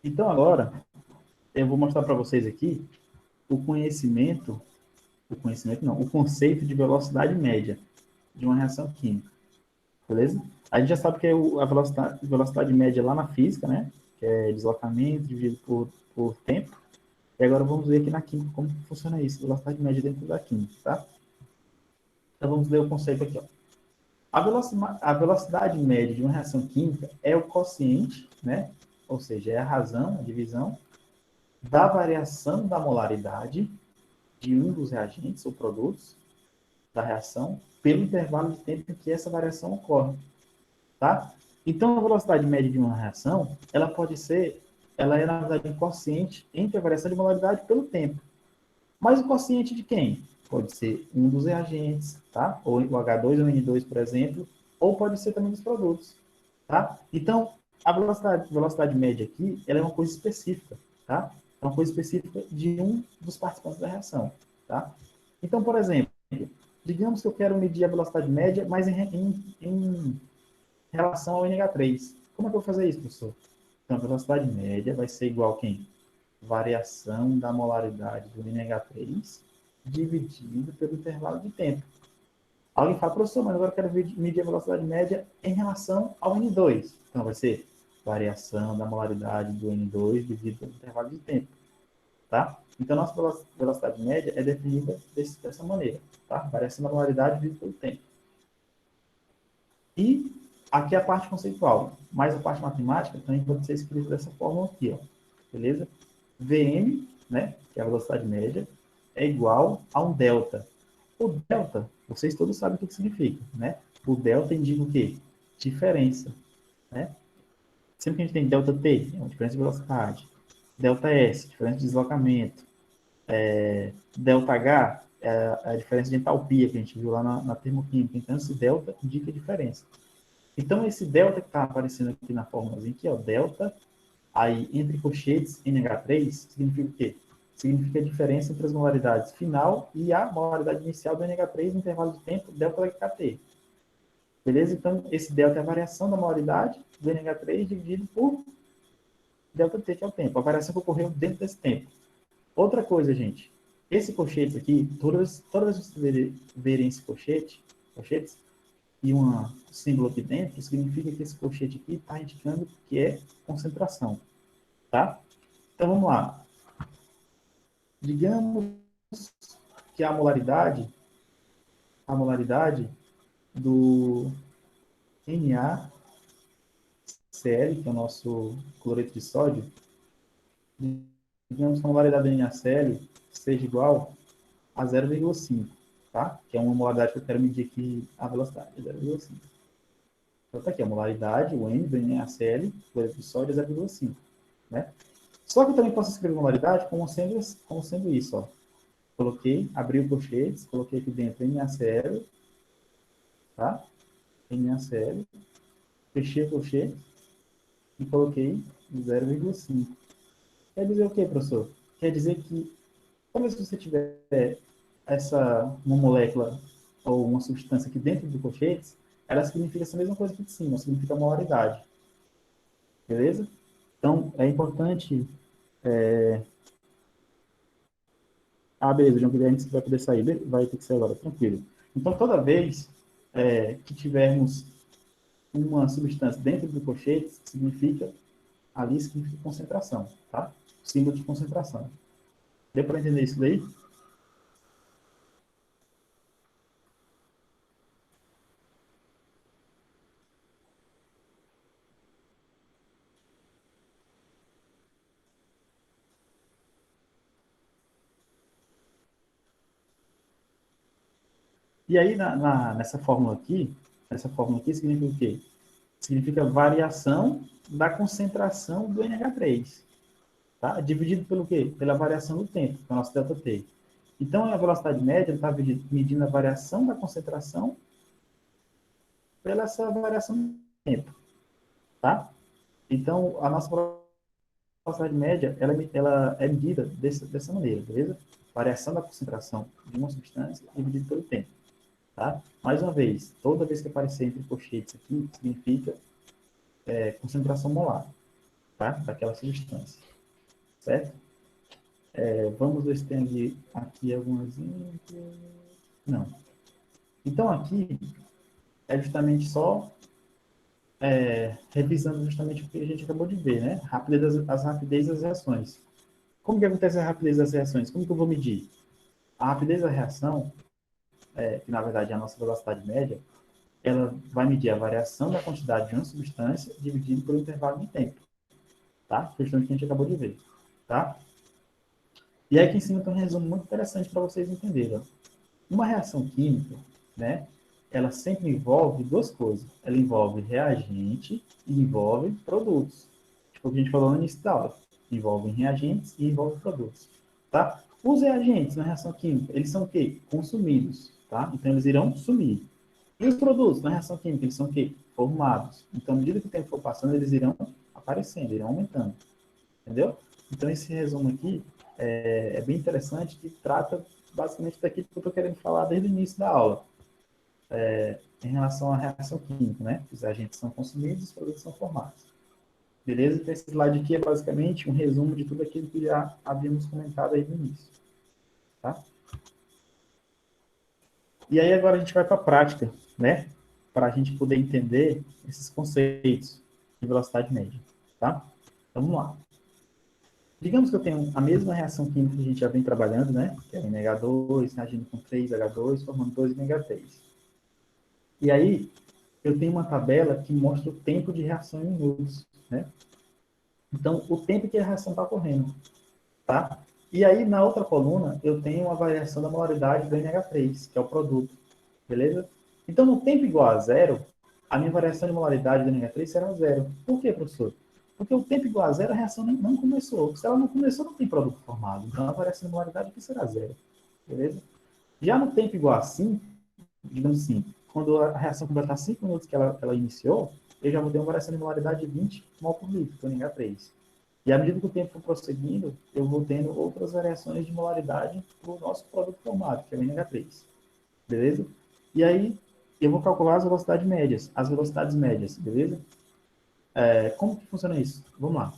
Então, agora, eu vou mostrar para vocês aqui o conceito de velocidade média de uma reação química. Beleza? A gente já sabe que é a velocidade média lá na física, né? Que é deslocamento dividido por tempo. E agora vamos ver aqui na química como funciona isso, velocidade média dentro da química, tá? Então vamos ler o conceito aqui, ó. A velocidade média de uma reação química é o quociente, né? Ou seja, é a razão, a divisão da variação da molaridade de um dos reagentes ou produtos da reação pelo intervalo de tempo em que essa variação ocorre, tá? Então, a velocidade média de uma reação, ela é, na verdade, um quociente entre a variação de molaridade pelo tempo. Mas o quociente de quem? Pode ser um dos reagentes, tá? Ou o H2 ou o N2, por exemplo, ou pode ser também dos produtos, tá? Então, a velocidade média aqui, ela é uma coisa específica, tá? É uma coisa específica de um dos participantes da reação, tá? Então, por exemplo, digamos que eu quero medir a velocidade média, mas em relação ao NH3. Como é que eu vou fazer isso, professor? Então, a velocidade média vai ser igual a quem? Variação da molaridade do NH3 dividido pelo intervalo de tempo. Alguém fala, professor, mas agora eu quero medir a velocidade média em relação ao N2. Então, vai ser variação da molaridade do N2 dividido pelo intervalo de tempo. Tá? Então, nossa velocidade média é definida dessa maneira. Tá? Variação da molaridade dividido pelo tempo. E aqui é a parte conceitual, mas a parte matemática também pode ser escrita dessa forma aqui, ó. Beleza? Vm, né, que é a velocidade média, é igual a um delta. O delta, vocês todos sabem o que significa, né? O delta indica o quê? Diferença, né? Sempre que a gente tem delta T, é uma diferença de velocidade. Delta S, diferença de deslocamento. Delta H, é a diferença de entalpia que a gente viu lá na termoquímica. Então, esse delta indica a diferença. Então, esse delta que está aparecendo aqui na fórmulazinha aqui, ó, delta, aí entre colchetes NH3, significa o quê? Significa a diferença entre as molaridades final e a molaridade inicial do NH3 no intervalo de tempo delta HT. Beleza? Então, esse delta é a variação da molaridade do NH3 dividido por delta T, que é o tempo. A variação que ocorreu dentro desse tempo. Outra coisa, gente. Esse colchete aqui, todas as vezes que vocês verem esse colchetes, e um símbolo aqui dentro, significa que esse colchete aqui está indicando que é concentração. Tá? Então, vamos lá. Digamos que a molaridade do NaCl, que é o nosso cloreto de sódio, digamos que a molaridade do NaCl seja igual a 0,5, tá? Que é uma molaridade que eu quero medir aqui a velocidade, 0,5. Então, tá aqui a molaridade, o N do NaCl, cloreto de sódio, é 0,5, né? Só que eu também posso escrever molaridade como sendo isso, ó. Coloquei, abri o colchete, coloquei aqui dentro NaCl, tá? NaCl, fechei o colchete e coloquei 0,5. Quer dizer o quê, professor? Quer dizer que, toda vez que você tiver uma molécula ou uma substância aqui dentro do colchete, ela significa essa mesma coisa aqui de cima, significa molaridade. Beleza? Então, é importante... beleza, João Guilherme, você vai poder sair. Vai ter que sair agora, tranquilo. Então, toda vez que tivermos uma substância dentro do colchete, significa concentração, tá? Símbolo de concentração. Deu para entender isso daí? E aí, nessa fórmula aqui significa o quê? Significa variação da concentração do NH3. Tá? Dividido pelo quê? Pela variação do tempo, que é o nosso ΔT. Então, a velocidade média está medindo a variação da concentração pela essa variação do tempo. Tá? Então, a nossa velocidade média ela é medida dessa maneira, beleza? Variação da concentração de uma substância dividido pelo tempo. Tá? Mais uma vez, toda vez que aparecer entre colchetes aqui, significa concentração molar, tá? Daquela substância. Certo? Vamos ver se tem aqui algum exemplo. Não. Então, aqui é justamente só revisando justamente o que a gente acabou de ver, né? As rapidez das reações. Como que acontece a rapidez das reações? Como que eu vou medir? A rapidez da reação, que na verdade é a nossa velocidade média, ela vai medir a variação da quantidade de uma substância dividido pelo intervalo de tempo. Tá? Foi justamente o que a gente acabou de ver. Tá? E aí aqui em cima tem um resumo muito interessante para vocês entenderem. Ó. Uma reação química, né, ela sempre envolve duas coisas. Ela envolve reagente e envolve produtos. Tipo o que a gente falou no início da aula. Envolvem reagentes e envolvem produtos. Tá? Os reagentes na reação química, eles são o quê? Consumidos. Tá? Então, eles irão sumir. E os produtos na reação química, eles são o quê? Formados. Então, à medida que o tempo for passando, eles irão aparecendo, irão aumentando. Entendeu? Então, esse resumo aqui é bem interessante, que trata basicamente daquilo que eu estou querendo falar desde o início da aula. Em relação à reação química, né? Os agentes são consumidos, os produtos são formados. Beleza? Então, esse slide aqui é basicamente um resumo de tudo aquilo que já havíamos comentado aí no início. Tá? E aí, agora a gente vai para a prática, né? Para a gente poder entender esses conceitos de velocidade média. Tá? Então, vamos lá. Digamos que eu tenho a mesma reação química que a gente já vem trabalhando, né? Que é NH2 reagindo com 3H2, formando 2NH3. E aí, eu tenho uma tabela que mostra o tempo de reação em minutos, né? Então, o tempo que a reação está ocorrendo, tá? E aí, na outra coluna, eu tenho uma variação da molaridade do NH3, que é o produto, beleza? Então, no tempo igual a zero, a minha variação de molaridade do NH3 será zero. Por quê, professor? Porque o tempo igual a zero, a reação não começou. Se ela não começou, não tem produto formado. Então, a variação de molaridade aqui será zero, beleza? Já no tempo igual a 5, digamos assim, quando a reação completar 5 minutos que ela iniciou, eu já vou ter uma variação de molaridade de 20 mol por litro, que é o NH3. E à medida que o tempo for prosseguindo, eu vou tendo outras variações de molaridade para o nosso produto formado, que é o NH3. Beleza? E aí, eu vou calcular as velocidades médias. As velocidades médias, beleza? Como que funciona isso? Vamos lá.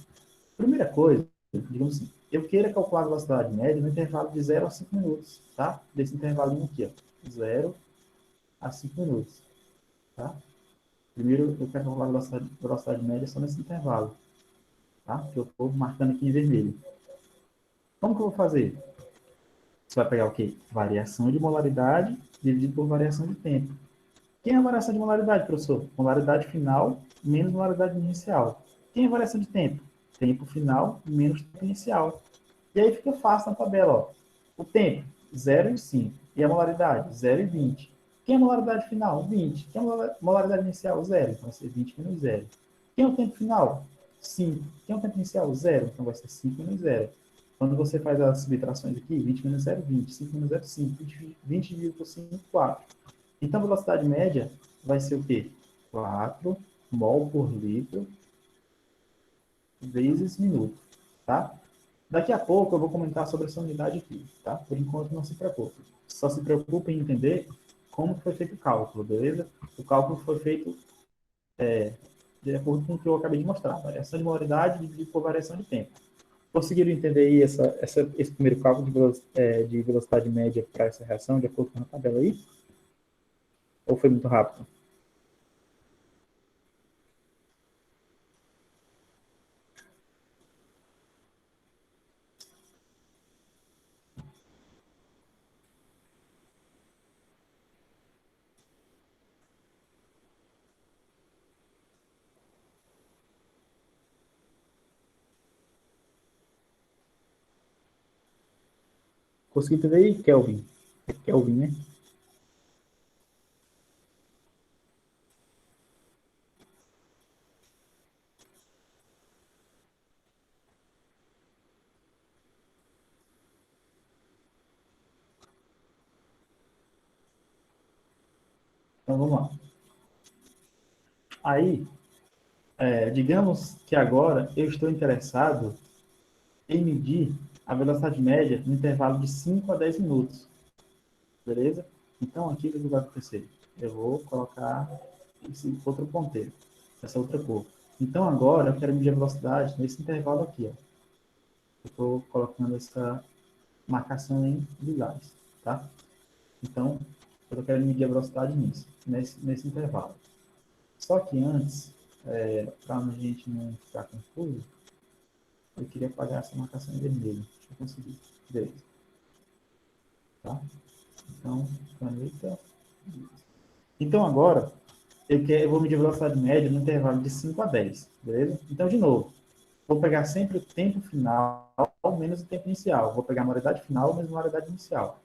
Primeira coisa, digamos assim, eu queira calcular a velocidade média no intervalo de 0 a 5 minutos, tá? Desse intervalinho aqui, ó. 0 a 5 minutos, tá? Primeiro, eu quero calcular a velocidade média só nesse intervalo, tá? Que eu estou marcando aqui em vermelho. Como que eu vou fazer? Você vai pegar o quê? Variação de molaridade dividido por variação de tempo. Quem é a variação de molaridade, professor? Molaridade final menos molaridade inicial. Quem é a variação de tempo? Tempo final menos tempo inicial. E aí fica fácil na tabela, ó. O tempo, 0 e 5. E a molaridade, 0 e 20. Quem é a molaridade final? 20. Quem é a molaridade inicial? 0. Então vai ser 20 menos 0. Quem é o tempo final? 5. Quem é o tempo inicial? 0. Então vai ser 5 menos 0. Quando você faz as subtrações aqui, 20 menos 0, 20. 5 menos 0, 5. 20 dividido por 5, 4. Então a velocidade média vai ser o quê? 4 mol por litro vezes minuto, tá? Daqui a pouco eu vou comentar sobre essa unidade aqui, tá? Por enquanto não se preocupe. Só se preocupe em entender como foi feito o cálculo, beleza? O cálculo foi feito de acordo com o que eu acabei de mostrar. Variação de molaridade dividido por variação de tempo. Conseguiram entender aí esse primeiro cálculo de velocidade média para essa reação, de acordo com a tabela aí? Ou foi muito rápido? Conseguiu entender aí, Kelvin? É Kelvin, né? Então vamos lá. Aí, digamos que agora eu estou interessado em medir a velocidade média no intervalo de 5 a 10 minutos. Beleza? Então, aqui o que vai acontecer? Eu vou colocar esse outro ponteiro, essa outra cor. Então, agora eu quero medir a velocidade nesse intervalo aqui. Ó. Eu estou colocando essa marcação em lilás. Tá? Então, eu quero medir a velocidade nesse intervalo. Só que antes, para a gente não ficar confuso, eu queria apagar essa marcação em vermelho. Deixa eu conseguir. Beleza. Tá? Então, caneta. Então, agora, eu vou medir a velocidade média no intervalo de 5 a 10. Beleza? Então, de novo, vou pegar sempre o tempo final menos o tempo inicial. Vou pegar a molaridade final menos a molaridade inicial.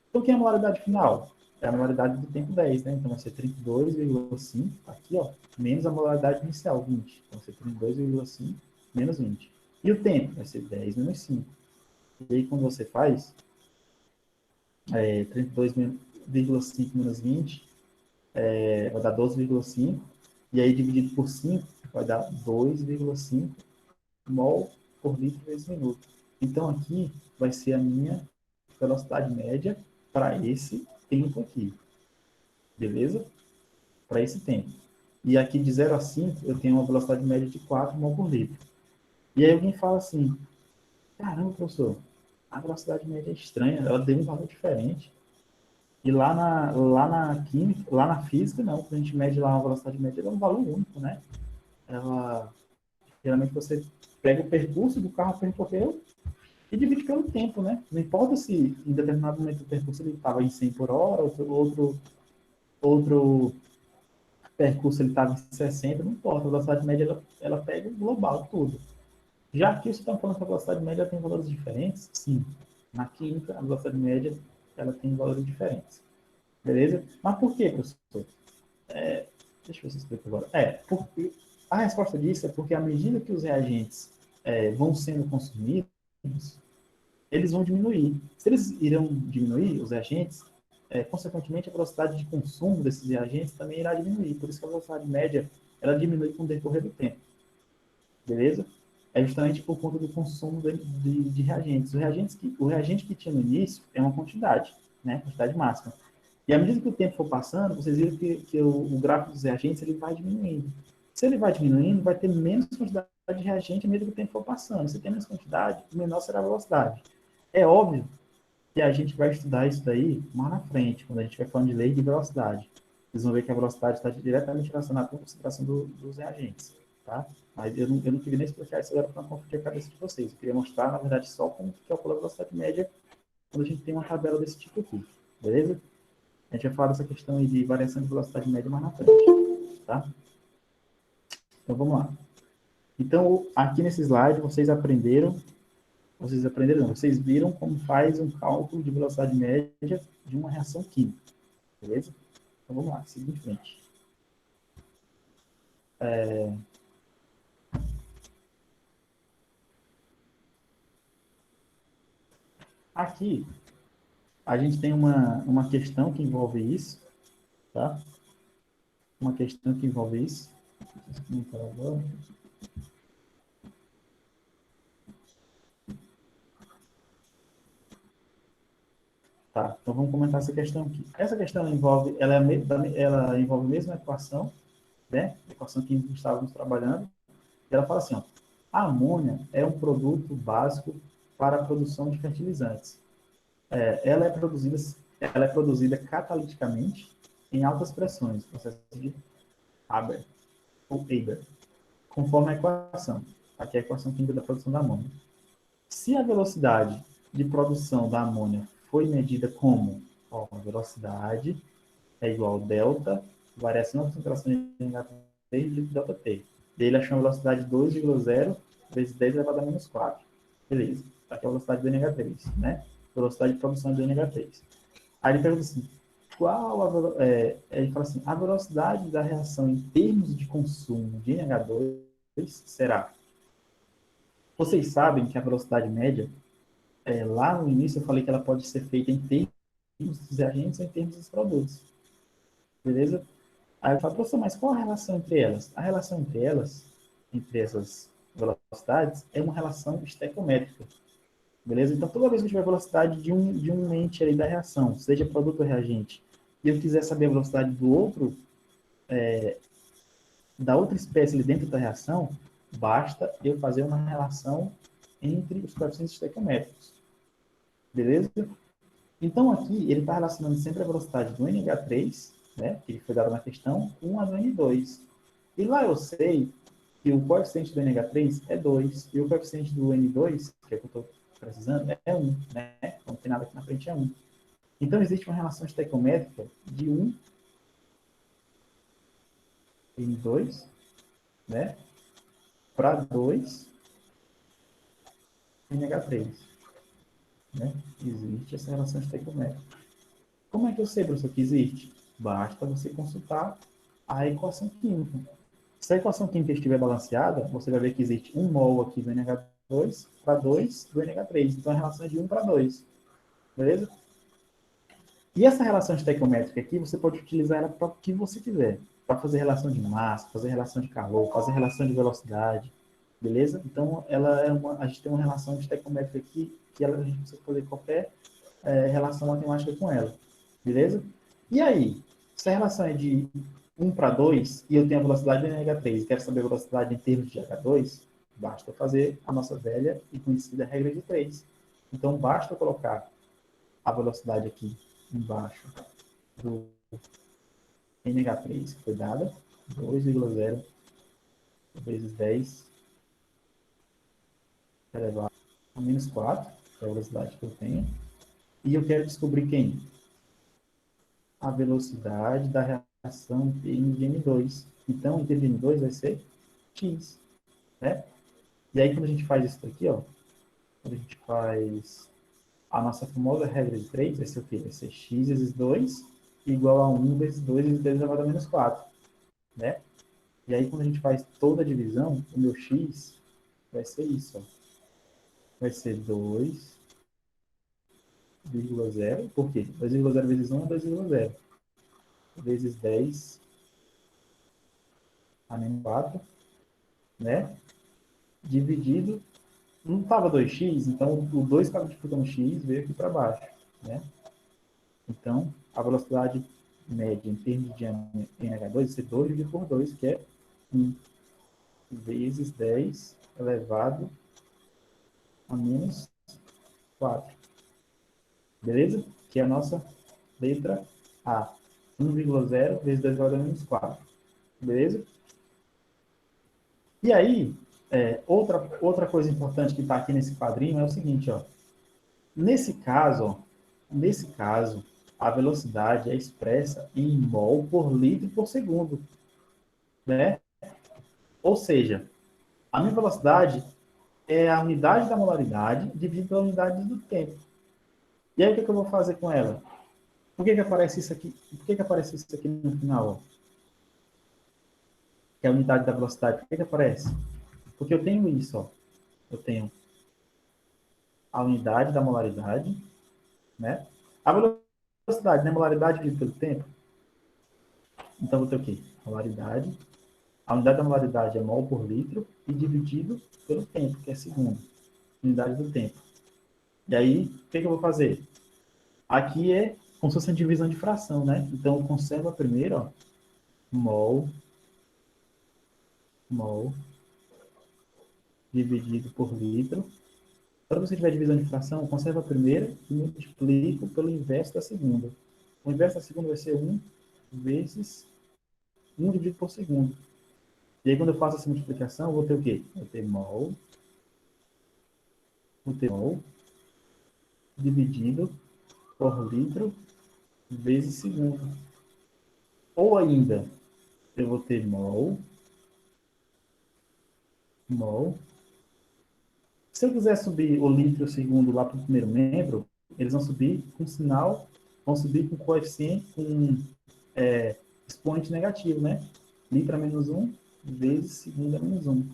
Então, o que é a molaridade final? É a molaridade do tempo 10, né? Então, vai ser 32,5, aqui, ó, menos a molaridade inicial, 20. Então, vai ser 32,5 menos 20. E o tempo? Vai ser 10 menos 5. E aí, quando você faz 32,5 menos 20, vai dar 12,5. E aí, dividido por 5, vai dar 2,5 mol por litro vezes minuto. Então, aqui vai ser a minha velocidade média para esse tempo aqui. Beleza? Para esse tempo. E aqui de 0 a 5, eu tenho uma velocidade média de 4 mol por litro. E aí alguém fala assim, caramba, professor, a velocidade média é estranha, ela deu um valor diferente. E lá na química, lá na física, não, quando a gente mede lá uma velocidade média, ela é um valor único, né? Geralmente você pega o percurso do carro percorreu e divide pelo tempo, né? Não importa se em determinado momento do percurso ele estava em 100 por hora, outro percurso ele estava em 60, não importa, a velocidade média ela pega o global, tudo. Já que você está falando que a velocidade média tem valores diferentes, sim. Na química, a velocidade média ela tem valores diferentes. Beleza? Mas por quê, professor? Deixa eu ver se eu explico agora. Porque a resposta disso é porque à medida que os reagentes vão sendo consumidos, eles vão diminuir. Se eles irão diminuir, os reagentes, consequentemente, a velocidade de consumo desses reagentes também irá diminuir. Por isso que a velocidade média ela diminui com o decorrer do tempo. Beleza? É justamente por conta do consumo de reagentes. O reagente que tinha no início é uma quantidade, né? Quantidade máxima. E à medida que o tempo for passando, vocês viram que o gráfico dos reagentes ele vai diminuindo. Se ele vai diminuindo, vai ter menos quantidade de reagente à medida que o tempo for passando. Se tem menos quantidade, menor será a velocidade. É óbvio que a gente vai estudar isso daí mais na frente, quando a gente vai falando de lei de velocidade. Vocês vão ver que a velocidade está diretamente relacionada com a concentração dos reagentes. Tá? Mas eu não queria nem explicar isso agora para não confundir a cabeça de vocês. Eu queria mostrar, na verdade, só como que calcula a velocidade média quando a gente tem uma tabela desse tipo aqui. Beleza? A gente vai falar dessa questão aí de variação de velocidade média mais na frente. Tá? Então, vamos lá. Então, aqui nesse slide, vocês viram como faz um cálculo de velocidade média de uma reação química. Beleza? Então, vamos lá, seguinte frente. Aqui, a gente tem uma questão que envolve isso, tá? Uma questão que envolve isso. Tá, então vamos comentar essa questão aqui. Essa questão ela envolve a mesma equação, né? A equação que estávamos trabalhando. E ela fala assim, ó, a amônia é um produto básico para a produção de fertilizantes. Ela é produzida cataliticamente em altas pressões, processo de Haber, ou Haber, conforme a equação. Aqui é a equação química da produção da amônia. Se a velocidade de produção da amônia foi medida como a velocidade é igual a delta, variação da concentração de NH3 de delta T. Ele achou uma velocidade de 2,0 vezes 10 elevado a menos 4. Beleza. Aqui é a velocidade do NH3, né? Velocidade de produção do NH3. Aí ele pergunta assim, ele fala assim, a velocidade da reação em termos de consumo de NH2 será... Vocês sabem que a velocidade média, lá no início eu falei que ela pode ser feita em termos dos reagentes ou em termos dos produtos. Beleza? Aí eu falo, professor, mas qual a relação entre elas? A relação entre elas, entre essas velocidades, é uma relação estequiométrica. Beleza? Então, toda vez que eu tiver a velocidade de um ente ali da reação, seja produto ou reagente, e eu quiser saber a velocidade do outro, da outra espécie ali dentro da reação, basta eu fazer uma relação entre os coeficientes estequiométricos. Beleza? Então, aqui, ele está relacionando sempre a velocidade do NH3, né, que foi dado na questão, com a do N2. E lá eu sei que o coeficiente do NH3 é 2, e o coeficiente do N2, que é o que eu estou precisando, é 1, né? Não tem nada aqui na frente, é 1. Então, existe uma relação estequiométrica de 1 N2, né, para 2 NH3. Né? Existe essa relação estequiométrica. Como é que eu sei, professor, que existe? Basta você consultar a equação química. Se a equação química estiver balanceada, você vai ver que existe 1 mol aqui do NH2 para 2 do NH3. Então, a relação é de 1 para 2. Beleza? E essa relação estequiométrica aqui, você pode utilizar ela para o que você quiser. Para fazer relação de massa, fazer relação de calor, fazer relação de velocidade. Beleza? Então, a gente tem uma relação estequiométrica aqui que a gente precisa fazer qualquer relação matemática com ela. Beleza? E aí, se a relação é de 1 para 2 e eu tenho a velocidade em NH3 e quero saber a velocidade em termos de H2, basta fazer a nossa velha e conhecida regra de 3. Então, basta colocar a velocidade aqui embaixo do NH3, que foi dada, 2,0 vezes 10 elevado a menos 4, que é a velocidade que eu tenho. E eu quero descobrir quem? A velocidade da reação em termos de N2. Então, em termos de N2 vai ser x, né? E aí, quando a gente faz isso daqui, ó, quando a gente faz a nossa famosa regra de 3, vai ser o quê? Vai ser x vezes 2 igual a 1 vezes 2 vezes 10 elevado a menos 4, né? E aí, quando a gente faz toda a divisão, o meu x vai ser isso, ó. Vai ser 2,0, por quê? 2,0 vezes 1 é 2,0. Vezes 10 a menos 4, né? Dividido, não estava 2x, então o 2 estava disputando x, veio aqui para baixo, né? Então, a velocidade média em termos de NH2 vai ser 2 dividido por 2, que é 1 vezes 10 elevado a menos 4. Beleza? Que é a nossa letra A. 1,0 vezes 10 elevado a menos 4. Beleza? E aí, outra coisa importante que está aqui nesse quadrinho é o seguinte, ó. Nesse caso, a velocidade é expressa em mol por litro por segundo, né? Ou seja, a minha velocidade é a unidade da molaridade dividida pela unidade do tempo. E aí, o que eu vou fazer com ela? Por que aparece isso aqui? Por que aparece isso aqui no final? Ó? Que é a unidade da velocidade. Por que aparece? Porque eu tenho isso, ó. Eu tenho a unidade da molaridade, né? A velocidade, né? Molaridade dividida pelo tempo. Então, vou ter o quê? Molaridade. A unidade da molaridade é mol por litro e dividido pelo tempo, que é segundo. Unidade do tempo. E aí, o que eu vou fazer? Aqui é como se fosse uma divisão de fração, né? Então, eu conservo a primeira, ó, mol, dividido por litro. Quando você tiver divisão de fração, conserva a primeira e multiplico pelo inverso da segunda. O inverso da segunda vai ser 1 vezes 1 dividido por segundo. E aí, quando eu faço essa multiplicação, eu vou ter o quê? Vou ter mol dividido por litro vezes segundo. Ou ainda, eu vou ter mol. Se eu quiser subir o litro e o segundo lá para o primeiro membro, eles vão subir com sinal, vão subir com coeficiente, com expoente negativo, né? Litro a menos 1 vezes segundo a menos 1.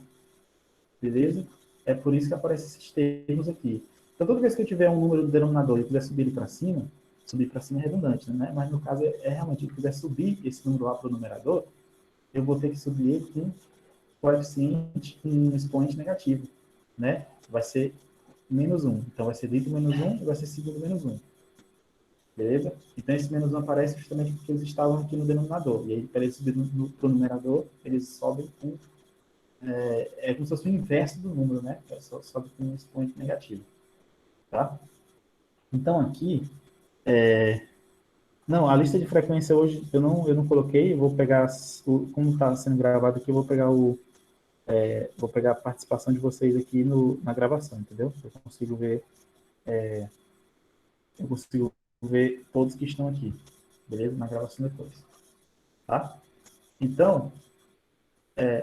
Beleza? É por isso que aparecem esses termos aqui. Então, toda vez que eu tiver um número do denominador e quiser subir ele para cima, subir para cima é redundante, né? Mas no caso é realmente, se eu quiser subir esse número lá para o numerador, eu vou ter que subir ele com coeficiente, com um expoente negativo, né? Vai ser menos 1. Então, vai ser litro menos 1 e vai ser segundo menos 1. Beleza? Então, esse menos 1 aparece justamente porque eles estavam aqui no denominador. E aí, para eles subirem para o numerador, eles sobem com... É como se fosse o inverso do número, né? Sobe com um expoente negativo. Tá? Então, aqui... Não, a lista de frequência hoje eu não coloquei. Eu vou pegar... Como está sendo gravado aqui, eu vou pegar vou pegar a participação de vocês aqui na gravação, entendeu? Eu consigo ver todos que estão aqui, beleza? Na gravação depois, tá? Então,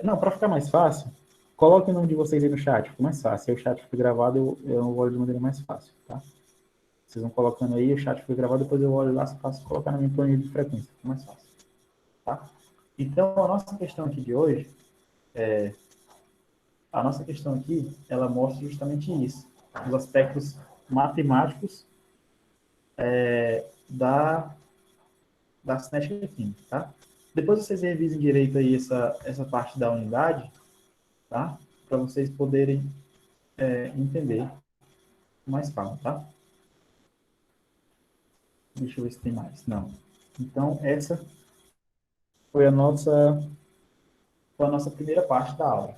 não, para ficar mais fácil, coloque o nome de vocês aí no chat, fica mais fácil. Aí o chat fica gravado, eu olho de maneira mais fácil, tá? Vocês vão colocando aí, o chat fica gravado, depois eu olho lá, se faço colocar na minha planilha de frequência, fica mais fácil, tá? Então, a nossa questão aqui de hoje ela mostra justamente isso, os aspectos matemáticos da cinética química, tá? Depois vocês revisem direito aí essa parte da unidade, tá? Para vocês poderem entender com mais calma, tá? Deixa eu ver se tem mais. Não. Então, essa foi a nossa primeira parte da aula.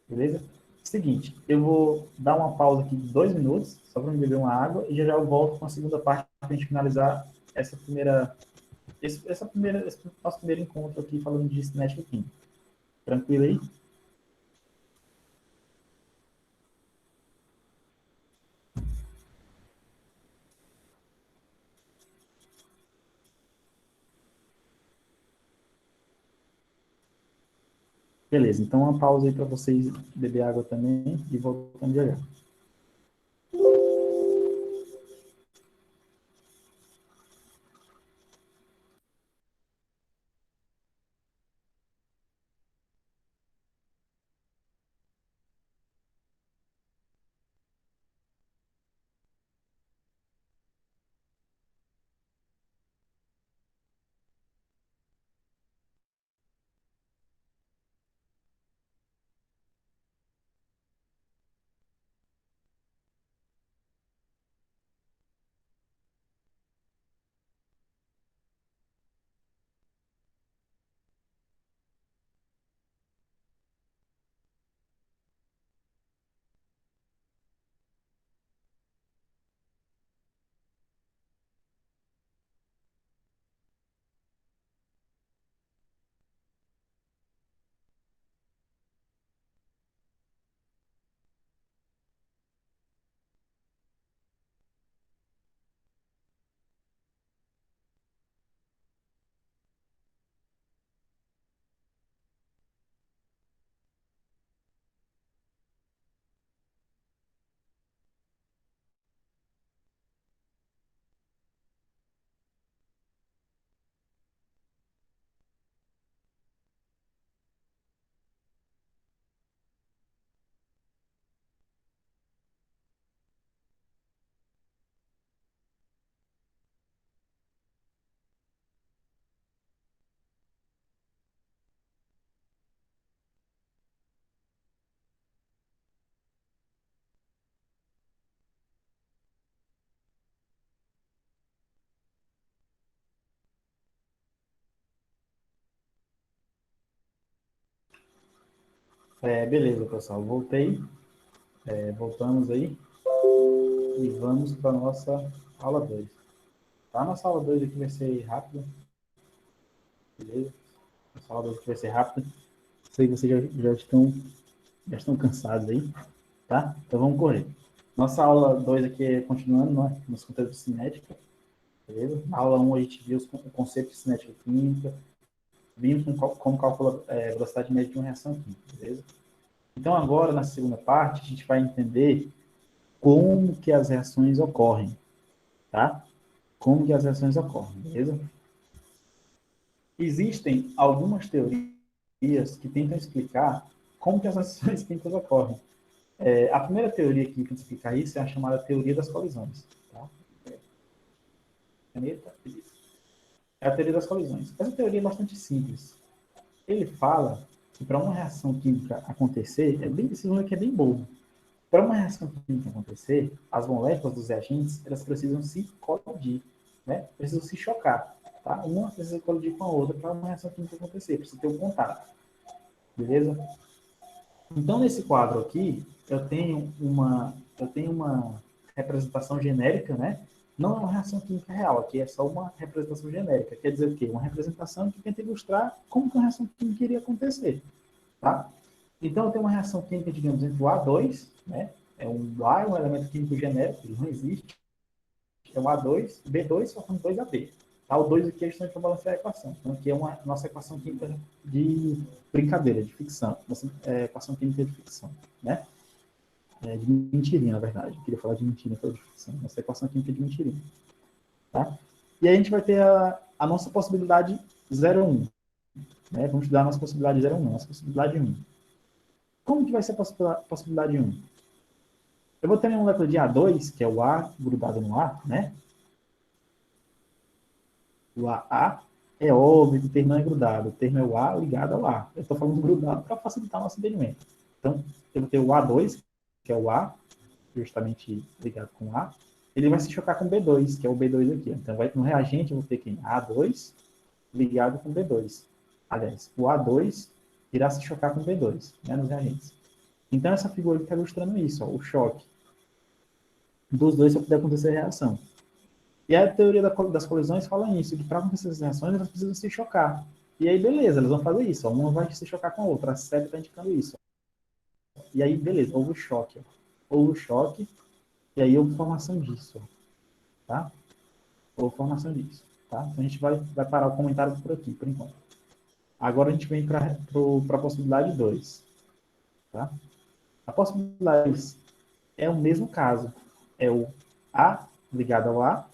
Beleza? Seguinte, eu vou dar uma pausa aqui de 2 minutos, só para me beber uma água, e já já eu volto com a segunda parte para a gente finalizar esse nosso primeiro encontro aqui falando de cinética química. Tranquilo aí? Beleza, então uma pausa aí para vocês beber água também e voltando já já. Beleza, pessoal, voltei. Voltamos aí e vamos para a nossa aula 2. Tá? Nossa aula 2 aqui vai ser rápida. Beleza? Nossa aula 2 aqui vai ser rápida. Sei que vocês já estão cansados aí, tá? Então vamos correr. Nossa aula 2 aqui é continuando, né? Nos conteúdos de cinética, beleza? Na aula 1 a gente viu o conceito de cinética química, vimos como calcula a velocidade média de uma reação química, beleza? Então agora, na segunda parte, a gente vai entender como que as reações ocorrem, tá? Como que as reações ocorrem, beleza? Existem algumas teorias que tentam explicar como que as reações químicas ocorrem. A primeira teoria que tenta explicar isso é a chamada teoria das colisões. Tá? É a teoria das colisões. Essa teoria é bastante simples. Ele fala que para uma reação química acontecer, esse número aqui é bem bobo. Para uma reação química acontecer, as moléculas dos reagentes, elas precisam se colidir, né? Precisam se chocar, tá? Uma precisa colidir com a outra para uma reação química acontecer, precisa ter um contato, beleza? Então, nesse quadro aqui, eu tenho uma representação genérica, né? Não é uma reação química real, aqui é só uma representação genérica. Quer dizer o quê? Uma representação que tenta ilustrar como que uma reação química iria acontecer, tá? Então, eu tenho uma reação química, digamos, entre o A2, né? O A é um elemento químico genérico, ele não existe. É o A2, B2, só são 2AB. Tá? O 2 aqui é justamente para balancear a equação. Então, aqui é uma nossa equação química de brincadeira, de ficção. Nossa equação química de ficção, né? De mentirinha, na verdade. Eu queria falar de mentira, não de ficção. Nossa equação química de mentirinha. Tá? E aí a gente vai ter a nossa possibilidade 0,1. Né? Vamos estudar a nossa possibilidade 0,1, nossa possibilidade 1. Como que vai ser a possibilidade 1? Eu vou ter uma molécula de A2, que é o A grudado no A, né? O AA é óbvio que o termo não é grudado. O termo é o A ligado ao A. Eu estou falando grudado para facilitar o nosso entendimento. Então, eu vou ter o A2, que é o A, justamente ligado com o A. Ele vai se chocar com o B2, que é o B2 aqui. Então, no reagente, eu vou ter quem? A2 ligado com B2. Aliás, o A2 irá se chocar com B2, né, nos reagentes. Então, essa figura está ilustrando isso, ó, o choque dos dois para poder acontecer a reação. E a teoria das colisões fala isso, que para acontecer as reações, elas precisam se chocar. E aí, beleza, eles vão fazer isso. Ó, uma vai se chocar com a outra. A série está indicando isso. E aí, beleza, houve o choque. Ó. Houve o choque, e aí houve formação disso. Ó, tá? Houve formação disso. Tá? Então, a gente vai parar o comentário por aqui, por enquanto. Agora, a gente vem para a possibilidade 2. Tá? A possibilidade 2 é o mesmo caso. É o A ligado ao A,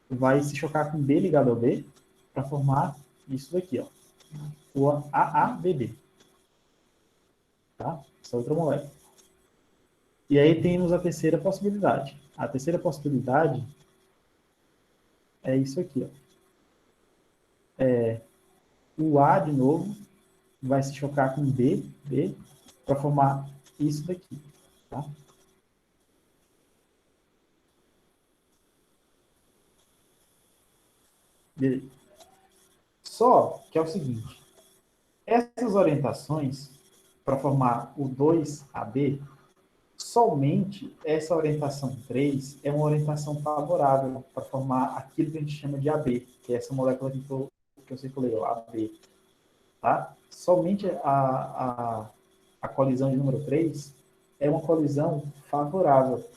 vai se chocar com B ligado ao B, para formar isso daqui, ó. O AABB. Tá? Essa outra molécula. E aí temos a terceira possibilidade. A terceira possibilidade é isso aqui, ó. O A, de novo, vai se chocar com B, para formar isso daqui. Tá? Beleza. Só que é o seguinte, essas orientações para formar o 2AB, somente essa orientação 3 é uma orientação favorável para formar aquilo que a gente chama de AB, que é essa molécula que eu circulei, o AB. Tá? Somente a colisão de número 3 é uma colisão favorável.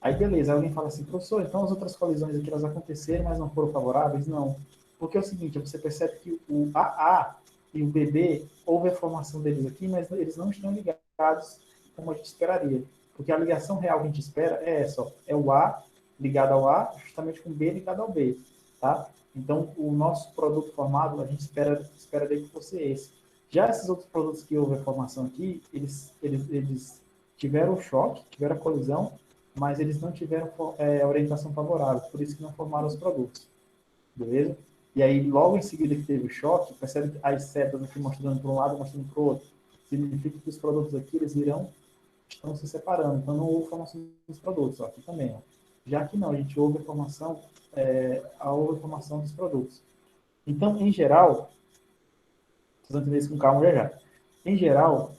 Aí, beleza, alguém fala assim, professor, então as outras colisões aqui elas aconteceram, mas não foram favoráveis? Não. Porque é o seguinte, você percebe que o AA e o BB, houve a formação deles aqui, mas eles não estão ligados como a gente esperaria. Porque a ligação real que a gente espera é essa, ó, é o A ligado ao A, justamente com B ligado ao B. Tá? Então, o nosso produto formado, a gente espera dele que fosse esse. Já esses outros produtos que houve a formação aqui, eles tiveram o choque, tiveram a colisão, mas eles não tiveram orientação favorável, por isso que não formaram os produtos. Beleza? E aí, logo em seguida que teve o choque, percebe que as setas aqui mostrando para um lado, mostrando para o outro. Significa que os produtos aqui, eles estão se separando. Então, não houve formação dos produtos. Ó, aqui também. Ó. Já que não, a gente houve a formação dos produtos. Então, em geral, vocês vão entender isso com calma já. Em geral,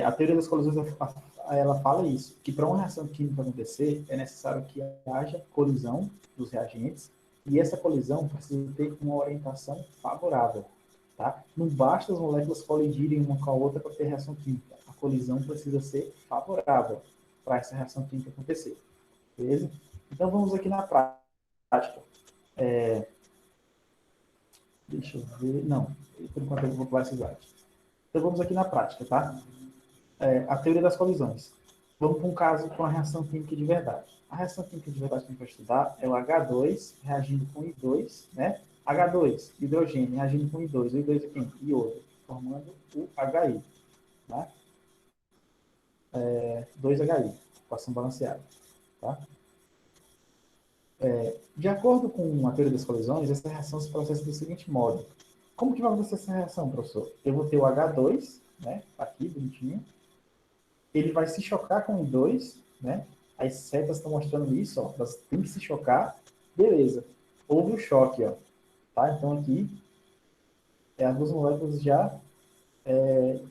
a teoria das colisões, ela fala isso, que para uma reação química acontecer, é necessário que haja colisão dos reagentes, e essa colisão precisa ter uma orientação favorável. Tá? Não basta as moléculas colidirem uma com a outra para ter reação química. A colisão precisa ser favorável para essa reação química acontecer. Beleza? Então, vamos aqui na prática. Deixa eu ver. Não, por enquanto eu vou pular esse slide. Então, vamos aqui na prática, tá? A teoria das colisões. Vamos para um caso com a reação química de verdade. A reação química de verdade que a gente vai estudar é o H2 reagindo com I2, né? H2, hidrogênio, reagindo com I2. O I2 é quem? Iodo, formando o HI. Tá? 2HI, equação balanceada. Tá? De acordo com a teoria das colisões, essa reação se processa do seguinte modo. Como que vai acontecer essa reação, professor? Eu vou ter o H2, né? Aqui, bonitinho. Ele vai se chocar com o I2, né? As setas estão mostrando isso, ó. Elas têm que se chocar. Beleza. Houve o choque, ó. Tá? Então, aqui, as duas moléculas já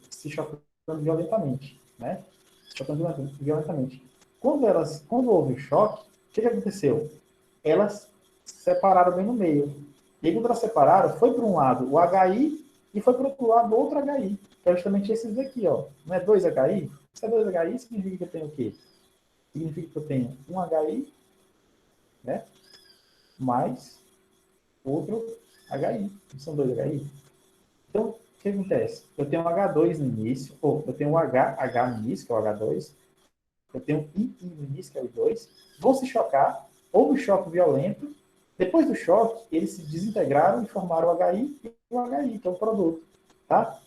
se chocando violentamente, né? Se chocando violentamente. Quando houve o choque, o que aconteceu? Elas se separaram bem no meio. E aí, quando elas separaram, foi para um lado o HI e foi para o outro lado outro HI, que é justamente esses daqui, ó. Não é 2HI? Se é 2HI, significa que eu tenho o quê? Significa que eu tenho um HI, né? Mais outro HI. São 2HI. Então, o que acontece? Eu tenho um H2 no início, ou eu tenho um H no início, que é o H2. Eu tenho um I no início, que é o I2. Vão se chocar, houve um choque violento. Depois do choque, eles se desintegraram e formaram o HI e o HI, que é o produto. Tá?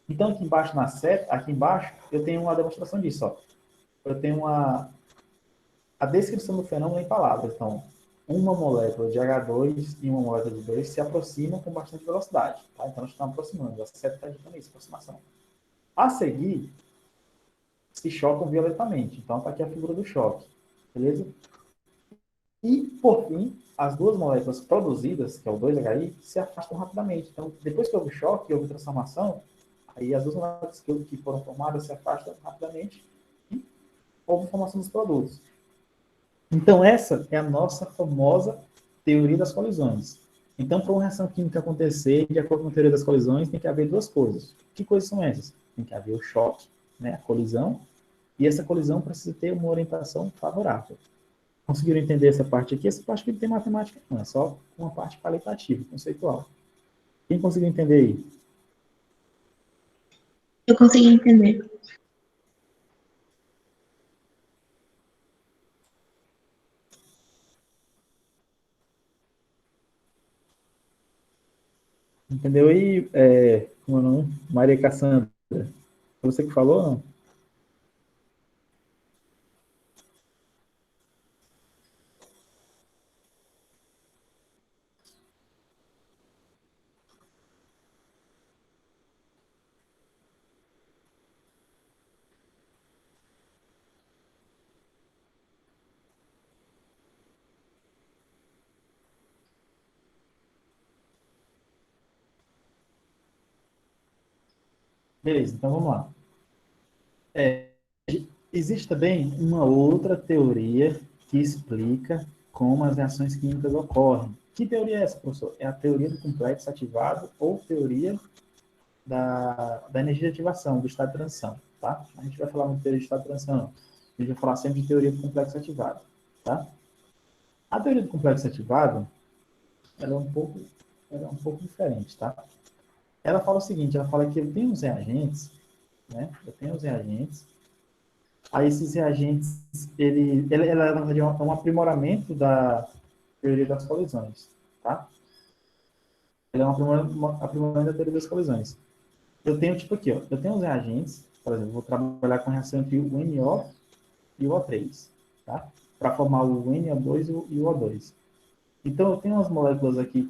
Então, aqui embaixo na seta, aqui embaixo, eu tenho uma demonstração disso. Ó. Eu tenho a descrição do fenômeno em palavras. Então, uma molécula de H2 e uma molécula de 2 se aproximam com bastante velocidade. Tá? Então, nós estamos aproximando. A seta está indicando isso, aproximação. A seguir, se chocam violentamente. Então, está aqui a figura do choque. Beleza? E, por fim, as duas moléculas produzidas, que é o 2HI, se afastam rapidamente. Então, depois que houve choque, houve transformação, aí as duas moléculas que foram formadas se afastam rapidamente e houve formação dos produtos. Então, essa é a nossa famosa teoria das colisões. Então, para uma reação química acontecer, de acordo com a teoria das colisões, tem que haver duas coisas. Que coisas são essas? Tem que haver o choque, né, a colisão, e essa colisão precisa ter uma orientação favorável. Conseguiram entender essa parte aqui? Essa parte aqui não tem matemática, não, é só uma parte qualitativa, conceitual. Quem conseguiu entender aí? Eu consegui entender. Entendeu aí, como é o nome? Maria Cassandra? Foi você que falou, não? Beleza, então vamos lá. Existe também uma outra teoria que explica como as reações químicas ocorrem. Que teoria é essa, professor? É a teoria do complexo ativado ou teoria da energia de ativação, do estado de transição, tá? A gente vai falar muito de teoria de estado de transição, não. A gente vai falar sempre de teoria do complexo ativado, tá? A teoria do complexo ativado, ela é um pouco diferente, tá? Ela fala o seguinte, ela fala que eu tenho os reagentes, né? Eu tenho os reagentes. Aí esses reagentes, ela na verdade, é um aprimoramento da teoria das colisões, tá? Ela é um aprimoramento da teoria das colisões. Eu tenho, tipo aqui, ó, eu tenho os reagentes, por exemplo, vou trabalhar com a reação entre o NO e o O3, tá? Para formar o NO2 e o O2. Então, eu tenho umas moléculas aqui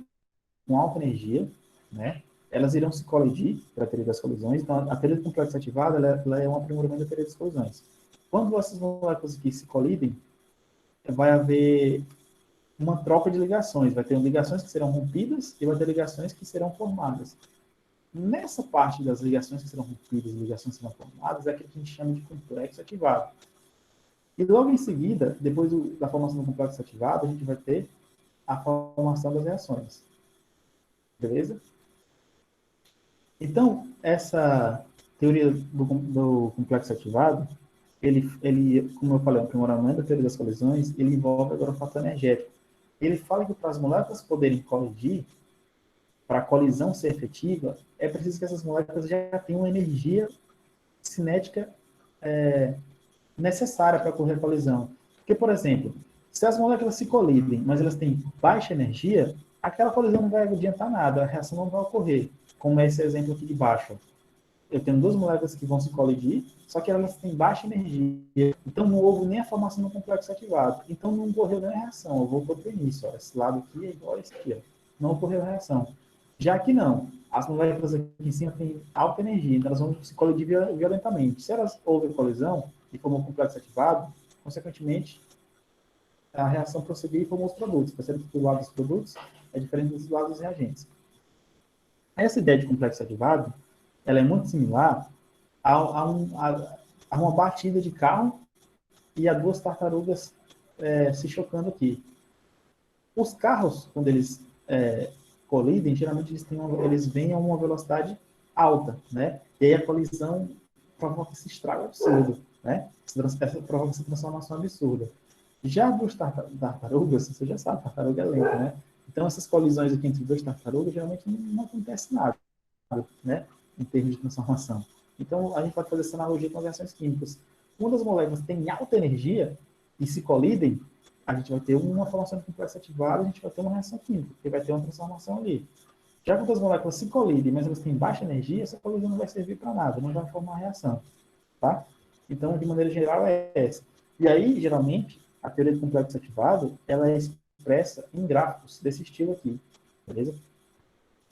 com alta energia, né? Elas irão se colidir para a teoria das colisões. Então, a teoria do complexo ativado, ela é um aprimoramento da teoria das colisões. Quando essas moléculas aqui se colidem, vai haver uma troca de ligações. Vai ter ligações que serão rompidas e vai ter ligações que serão formadas. Nessa parte das ligações que serão rompidas e ligações que serão formadas, é aquilo que a gente chama de complexo ativado. E logo em seguida, depois da formação do complexo ativado, a gente vai ter a formação das reações. Beleza? Então, essa teoria do complexo ativado, ele, como eu falei, é um aprimoramento da teoria das colisões, ele envolve agora o fator energético. Ele fala que para as moléculas poderem colidir, para a colisão ser efetiva, é preciso que essas moléculas já tenham uma energia cinética necessária para ocorrer a colisão. Porque, por exemplo, se as moléculas se colidem, mas elas têm baixa energia, aquela colisão não vai adiantar nada, a reação não vai ocorrer. Como é esse exemplo aqui de baixo. Eu tenho duas moléculas que vão se colidir, só que elas têm baixa energia. Então não houve nem a formação do complexo ativado. Então não ocorreu nem a reação. Eu vou botar nisso. Ó. Esse lado aqui é igual a esse aqui. Ó. Não ocorreu a reação. Já que não, as moléculas aqui em cima têm alta energia, então elas vão se colidir violentamente. Se elas houve colisão e formou um complexo ativado, consequentemente, a reação prosseguiu e formou os produtos. Percebe que o lado dos produtos é diferente do lado dos reagentes. Essa ideia de complexo ativado, ela é muito similar a uma batida de carro e a duas tartarugas se chocando aqui. Os carros, quando eles colidem, geralmente eles vêm a uma velocidade alta, né? E aí a colisão provoca esse estrago absurdo, né? Provoca essa transformação absurda. Já duas tartarugas, você já sabe, tartaruga é lenta, né? Então essas colisões aqui entre duas tartarugas geralmente não acontece nada, né? Em termos de transformação. Então a gente pode fazer essa analogia com as reações químicas. Quando as moléculas têm alta energia e se colidem, a gente vai ter uma formação de complexo ativado, a gente vai ter uma reação química, porque vai ter uma transformação ali. Já quando as moléculas se colidem, mas elas têm baixa energia, essa colisão não vai servir para nada, não vai formar reação. Tá? Então, de maneira geral, é essa. E aí, geralmente, a teoria do complexo ativado, ela é expressa em gráficos desse estilo aqui. Beleza?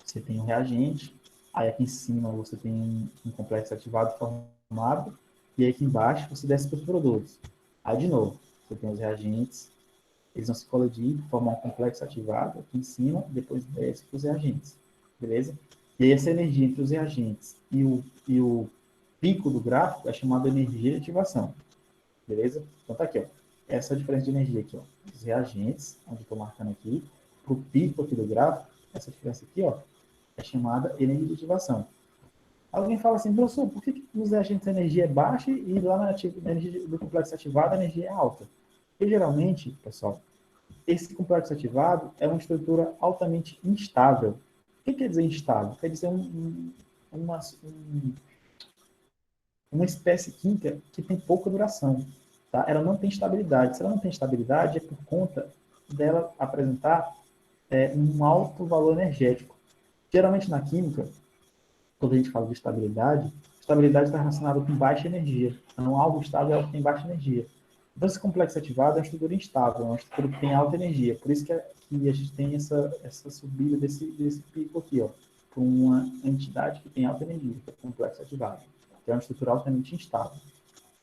Você tem um reagente, aí aqui em cima você tem um complexo ativado formado, e aí aqui embaixo você desce para os produtos. Aí, de novo, você tem os reagentes, Eles vão se colidir, formar um complexo ativado aqui em cima, depois desce para os reagentes, beleza? E aí essa energia entre os reagentes e o pico do gráfico é chamada energia de ativação, beleza? Então tá aqui, ó. Essa é a diferença de energia aqui, ó. Os reagentes, onde estou marcando aqui, para o pico aqui do gráfico, essa diferença aqui, ó, é chamada energia de ativação. Alguém fala assim, professor, por que nos reagentes a energia é baixa e lá na energia do complexo ativado a energia é alta? Porque geralmente, pessoal, esse complexo ativado é uma estrutura altamente instável. O que quer dizer instável? Quer dizer uma espécie química que tem pouca duração. Tá? Ela não tem estabilidade. Se ela não tem estabilidade, é por conta dela apresentar um alto valor energético. Geralmente na química, quando a gente fala de estabilidade está relacionada com baixa energia. Então, algo estável é algo que tem baixa energia. Então, esse complexo ativado é uma estrutura instável, é uma estrutura que tem alta energia. Por isso que a gente tem essa subida desse pico aqui, ó, para uma entidade que tem alta energia, que é o complexo ativado, que é uma estrutura altamente instável.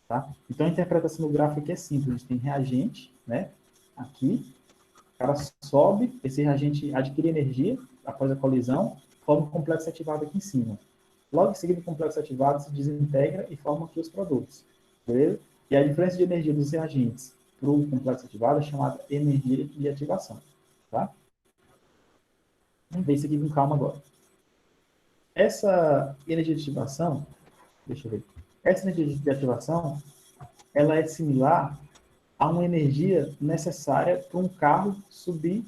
Tá? Então, a interpretação do gráfico aqui é simples. A gente tem reagente, né? Aqui, o cara sobe, esse reagente adquire energia após a colisão, forma um complexo ativado aqui em cima. Logo em seguida, o complexo ativado se desintegra e forma aqui os produtos. Beleza? E a diferença de energia dos reagentes para o complexo ativado é chamada energia de ativação. Tá? Vamos ver isso aqui com calma agora. Essa energia de ativação, deixa eu ver. Essa energia de ativação, ela é similar a uma energia necessária para um carro subir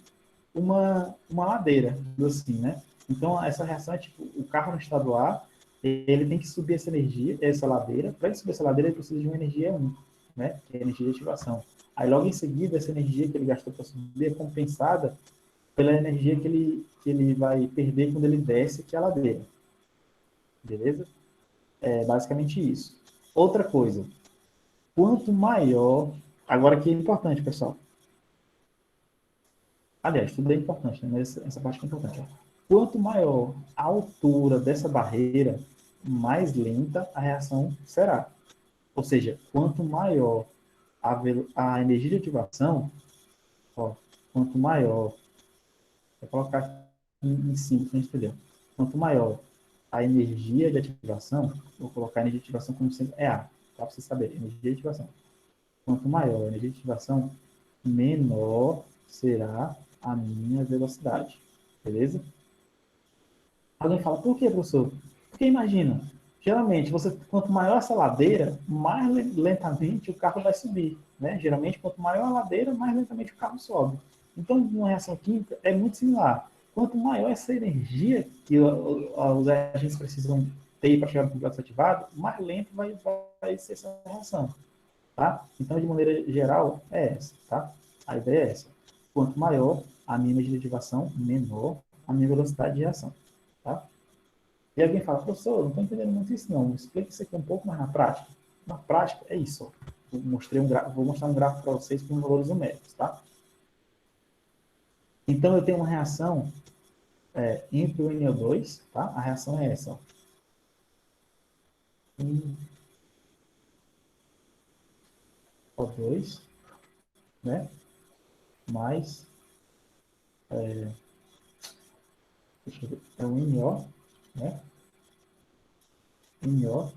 uma ladeira, assim, né? Então, essa reação é tipo, o carro no estado A, ele tem que subir essa energia, essa ladeira. Para ele subir essa ladeira, ele precisa de uma energia E1, né? Que é a energia de ativação. Aí, logo em seguida, essa energia que ele gastou para subir é compensada pela energia que ele vai perder quando ele desce, que é a ladeira. Beleza? É basicamente isso. Outra coisa, quanto maior... Agora aqui é importante, pessoal. Aliás, tudo é importante, né? Mas essa parte é importante. Ó. Quanto maior a altura dessa barreira, mais lenta a reação será. Ou seja, quanto maior a energia de ativação, ó, quanto maior, vou colocar aqui em cima para a gente entender. Quanto maior a energia de ativação, vou colocar a energia de ativação como sendo A, tá? Para você saber, energia de ativação. Quanto maior a energia de ativação, menor será a minha velocidade. Beleza? Alguém fala, por que, professor? Porque imagina, geralmente, quanto maior essa ladeira, mais lentamente o carro vai subir. Né? Geralmente, quanto maior a ladeira, mais lentamente o carro sobe. Então, numa reação química, é muito similar. Quanto maior essa energia que os agentes precisam ter para chegar no complexo ativado, mais lento vai ser essa reação. Tá? Então, de maneira geral, é essa. Tá? A ideia é essa. Quanto maior a minha energia de ativação, menor a minha velocidade de reação. Tá? E alguém fala, professor, não estou entendendo muito isso não. Explica isso aqui um pouco mais na prática. Na prática, é isso. Ó. Vou mostrar um gráfico para vocês com valores numéricos. Tá? Então, eu tenho uma reação entre o NO2, tá? A reação é essa. Ó. O2, né? Mais deixa eu ver, é o NO, né? NO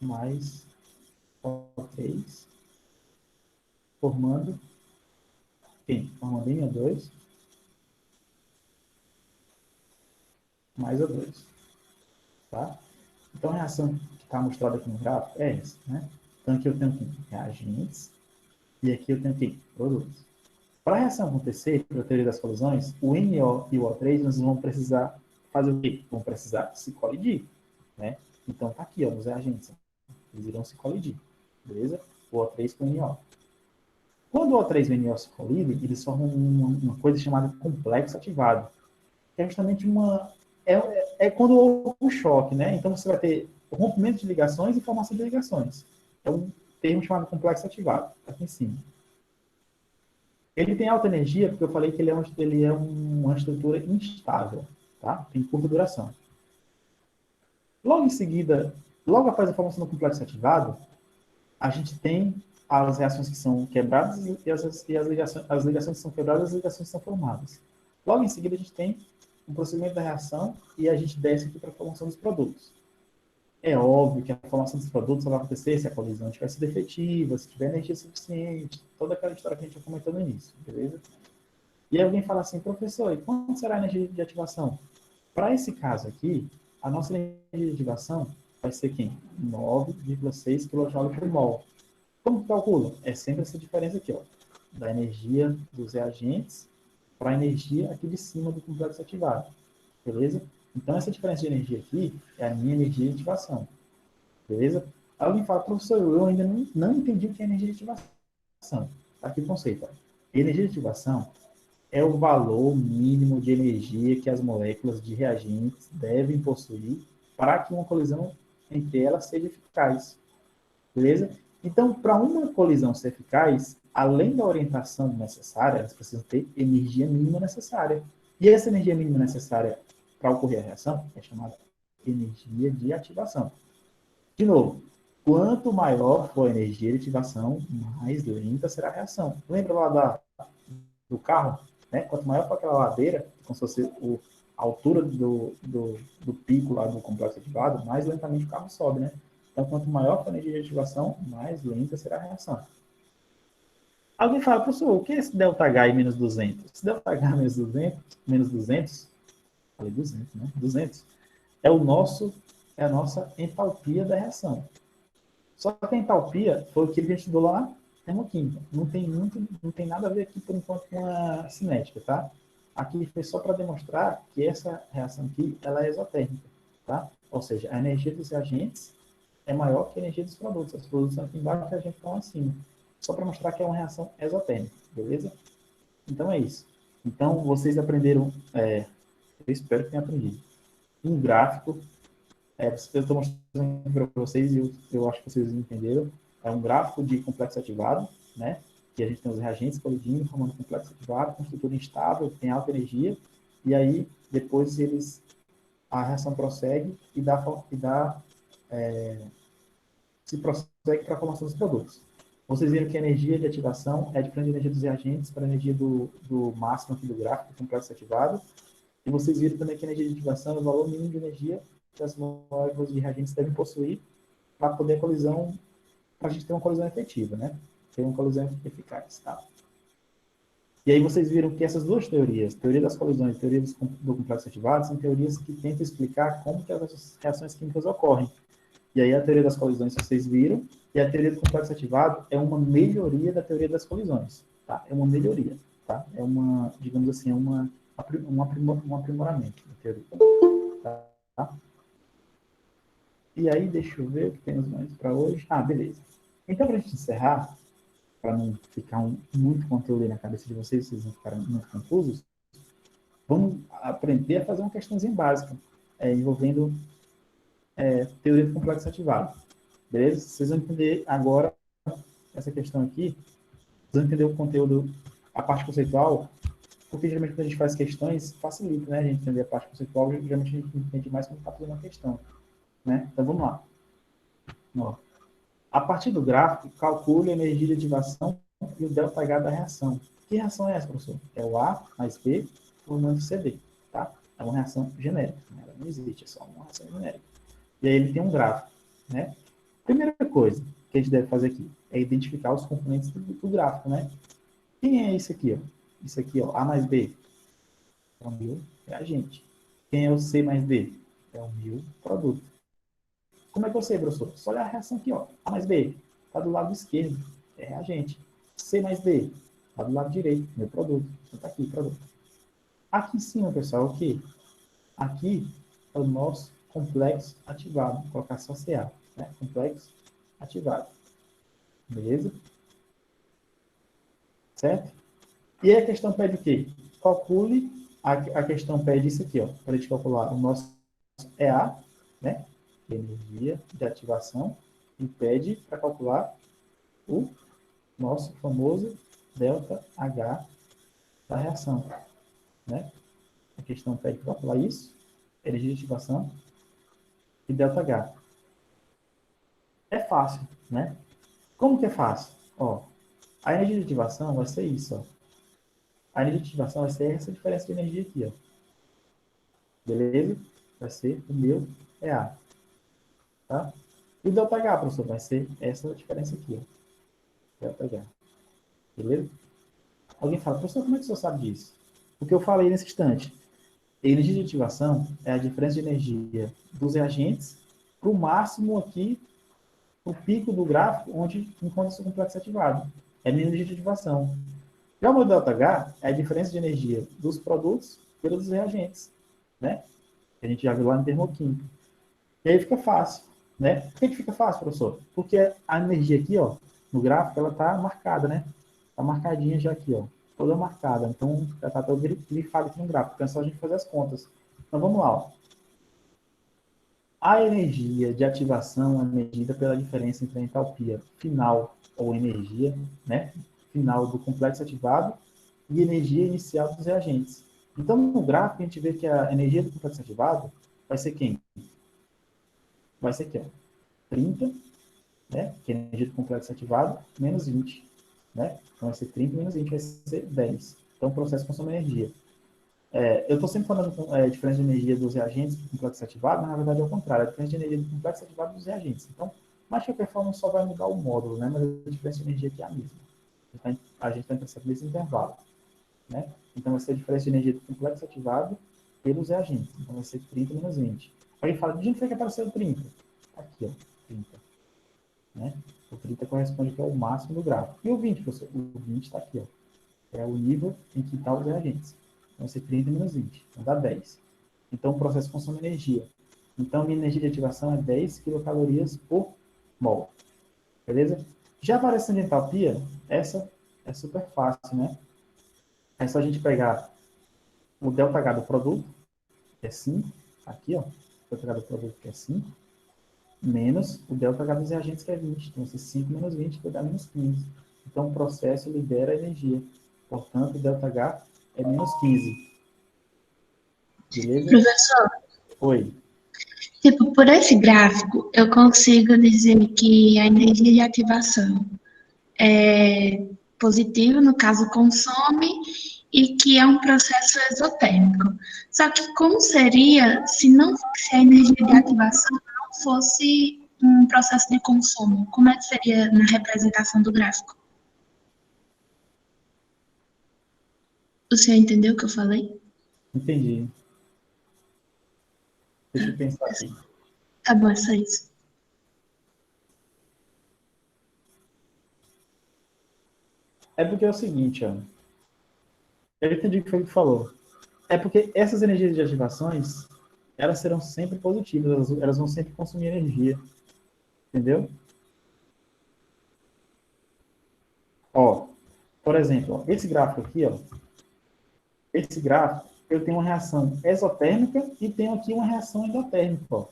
mais O3 formando NO2 mais O2, tá? Então a reação que está mostrada aqui no gráfico é essa, né? Então aqui eu tenho aqui reagentes e aqui eu tenho aqui produtos. Para a reação acontecer, pela teoria das colisões, o NO e o O3 nós vamos precisar fazer o quê? Vão precisar se colidir, né? Então tá aqui, ó, os reagentes. Eles irão se colidir, beleza? O O3 com o NO. Quando o O3 e o NO se colidem, eles formam uma coisa chamada complexo ativado, que é justamente quando houve um choque, né? Então você vai ter rompimento de ligações e formação de ligações. É um termo chamado complexo ativado, aqui em cima. Ele tem alta energia, porque eu falei que ele é uma estrutura instável, tá? Tem curta duração. Logo em seguida, logo após a formação do complexo ativado, a gente tem as reações que são quebradas e as ligações que são quebradas e as ligações que são formadas. Logo em seguida, a gente tem um procedimento da reação e a gente desce aqui para a formação dos produtos. É óbvio que a formação dos produtos vai acontecer se a colisão tiver sido efetiva, se tiver energia suficiente, toda aquela história que a gente já comentou no início, beleza? E aí alguém fala assim, professor, e quanto será a energia de ativação? Para esse caso aqui, a nossa energia de ativação vai ser quem? 9,6 kJ por mol. Como que calcula? É sempre essa diferença aqui, ó, da energia dos reagentes para a energia aqui de cima do complexo ativado. Beleza? Então, essa diferença de energia aqui é a minha energia de ativação. Beleza? Aí alguém fala, professor, eu ainda não entendi o que é energia de ativação. Aqui o conceito. Ó. Energia de ativação é o valor mínimo de energia que as moléculas de reagentes devem possuir para que uma colisão entre elas seja eficaz. Beleza? Então, para uma colisão ser eficaz, além da orientação necessária, elas precisam ter energia mínima necessária. E essa energia mínima necessária para ocorrer a reação é chamada energia de ativação. De novo, quanto maior for a energia de ativação, mais lenta será a reação. Lembra lá do carro? Né? Quanto maior for aquela ladeira, como se fosse a altura do pico lá do complexo ativado, mais lentamente o carro sobe, né? Então, quanto maior for a energia de ativação, mais lenta será a reação. Alguém fala, professor, o que é esse ΔH aí menos 200? Esse ΔH menos 200, falei 200, né? 200, é a nossa entalpia da reação. Só que a entalpia foi o que a gente estudou lá na termoquímica. Não tem nada a ver aqui, por enquanto, com a cinética, tá? Aqui foi só para demonstrar que essa reação aqui, ela é exotérmica, tá? Ou seja, a energia dos reagentes é maior que a energia dos produtos. Os produtos estão aqui embaixo e a gente estão acima. Só para mostrar que é uma reação exotérmica, beleza? Então é isso. Então, vocês aprenderam, eu espero que tenham aprendido, um gráfico. Eu estou mostrando para vocês e eu acho que vocês entenderam. É um gráfico de complexo ativado, né? Que a gente tem os reagentes colidindo, formando complexo ativado, com estrutura instável, tem alta energia, e aí depois a reação prossegue e se prossegue para a formação dos produtos. Vocês viram que a energia de ativação é diferente da energia dos reagentes para a energia do máximo aqui do gráfico, do complexo ativado. E vocês viram também que a energia de ativação é o valor mínimo de energia que as moléculas de reagentes devem possuir para poder para a gente ter uma colisão efetiva, né? Ter uma colisão eficaz, tá? E aí vocês viram que essas duas teorias, teoria das colisões e teoria do complexo ativado, são teorias que tentam explicar como que as reações químicas ocorrem. E aí a teoria das colisões vocês viram, e a teoria do complexo ativado é uma melhoria da teoria das colisões, tá? É uma melhoria, tá? É uma, digamos assim, um aprimoramento da teoria, tá? E aí, deixa eu ver o que temos mais para hoje. Ah, beleza. Então, para a gente encerrar, para não ficar muito conteúdo aí na cabeça de vocês não ficarem muito confusos, vamos aprender a fazer uma questãozinha básica, envolvendo teoria do complexo ativado. Beleza? Vocês vão entender agora essa questão aqui, vocês vão entender o conteúdo, a parte conceitual, porque geralmente quando a gente faz questões, facilita, né? A gente entender a parte conceitual, geralmente a gente entende mais quando está fazendo uma questão. Né? Então, vamos lá. Ó. A partir do gráfico, calcule a energia de ativação e o ΔH da reação. Que reação é essa, professor? É o A mais B formando CD. Tá? É uma reação genérica. Né? Ela não existe, é só uma reação genérica. E aí ele tem um gráfico. Né? Primeira coisa que a gente deve fazer aqui é identificar os componentes do gráfico. Né? Quem é esse aqui? Ó? Isso aqui, ó, A mais B. É o meu reagente. Quem é o C mais D? É o meu produto. Como é que eu sei, professor? Só olhar a reação aqui, ó. A mais B, está do lado esquerdo, é reagente. C mais D, está do lado direito, meu produto. Então está aqui, produto. Aqui em cima, pessoal, o quê? Aqui é o nosso complexo ativado. Vou colocar só CA, né? Complexo ativado. Beleza? Certo? E aí a questão pede o quê? Calcule, a questão pede isso aqui, ó. Para a gente calcular o nosso EA, né? Energia de ativação, e pede para calcular o nosso famoso ΔH da reação. Né? A questão pede para calcular isso, energia de ativação e ΔH. É fácil, né? Como que é fácil? Ó, a energia de ativação vai ser isso, ó. A energia de ativação vai ser essa diferença de energia aqui, ó. Beleza? Vai ser o meu EA. Tá? E o ΔH, professor, vai ser essa diferença aqui, ó. ΔH. Beleza? Alguém fala, professor, como é que o senhor sabe disso? O que eu falei nesse instante. A energia de ativação é a diferença de energia dos reagentes para o máximo aqui, o pico do gráfico, onde encontra-se o complexo ativado. É a energia de ativação. Já o meu ΔH é a diferença de energia dos produtos pelos reagentes, né? Que a gente já viu lá no termoquímica. E aí fica fácil, né? Por que fica fácil, professor? Porque a energia aqui, ó, no gráfico, ela está marcada, né? Está marcadinha já aqui, ó. Toda marcada. Então, já está todo grifado aqui no gráfico. Então, é só a gente fazer as contas. Então, vamos lá, ó. A energia de ativação é medida pela diferença entre a entalpia final, ou energia, né? Final do complexo ativado, e energia inicial dos reagentes. Então, no gráfico, a gente vê que a energia do complexo ativado vai ser quem? Vai ser aqui, ó. 30, né? Que é a energia do complexo ativado, menos 20. Né? Então, vai ser 30 menos 20, vai ser 10. Então, o processo consome energia. Eu estou sempre falando a diferença de energia dos reagentes do complexo ativado, mas na verdade é o contrário, a diferença de energia do complexo ativado dos reagentes. Então, mais que a performance só vai mudar o módulo, né? Mas a diferença de energia aqui é a mesma. A gente está interessado nesse intervalo. Né? Então, vai ser a diferença de energia do complexo ativado pelos reagentes. Então, vai ser 30 menos 20. Aí fala, de onde foi que apareceu o 30? Aqui, ó, 30. Né? O 30 corresponde aqui ao máximo do gráfico. E o 20, professor? O 20 está aqui, ó. É o nível em que estão os reagentes. Então, vai ser 30 menos 20. Então, dá 10. Então, o processo consome energia. Então, minha energia de ativação é 10 quilocalorias por mol. Beleza? Já aparecendo em entalpia, essa é super fácil, né? É só a gente pegar o ΔH do produto, que é 5, aqui, ó. O ΔH do produto, que é 5, menos o ΔH dos reagentes, que é 20. Então, esse 5 menos 20 vai dar menos 15. Então, o processo libera energia. Portanto, o ΔH é menos 15. Beleza? Professor, Oi. tipo, por esse gráfico, eu consigo dizer que a energia de ativação é positiva, no caso, consome, e que é um processo exotérmico. Só que como seria se a energia de ativação não fosse um processo de consumo? Como é que seria na representação do gráfico? O senhor entendeu o que eu falei? Entendi. Deixa eu pensar aqui. Tá bom, é só isso. É porque é o seguinte, ó. Eu entendi o que foi que tu falou. É porque essas energias de ativações, elas serão sempre positivas, elas vão sempre consumir energia. Entendeu? Ó, por exemplo, ó, esse gráfico aqui, ó. Esse gráfico, eu tenho uma reação exotérmica e tenho aqui uma reação endotérmica, ó.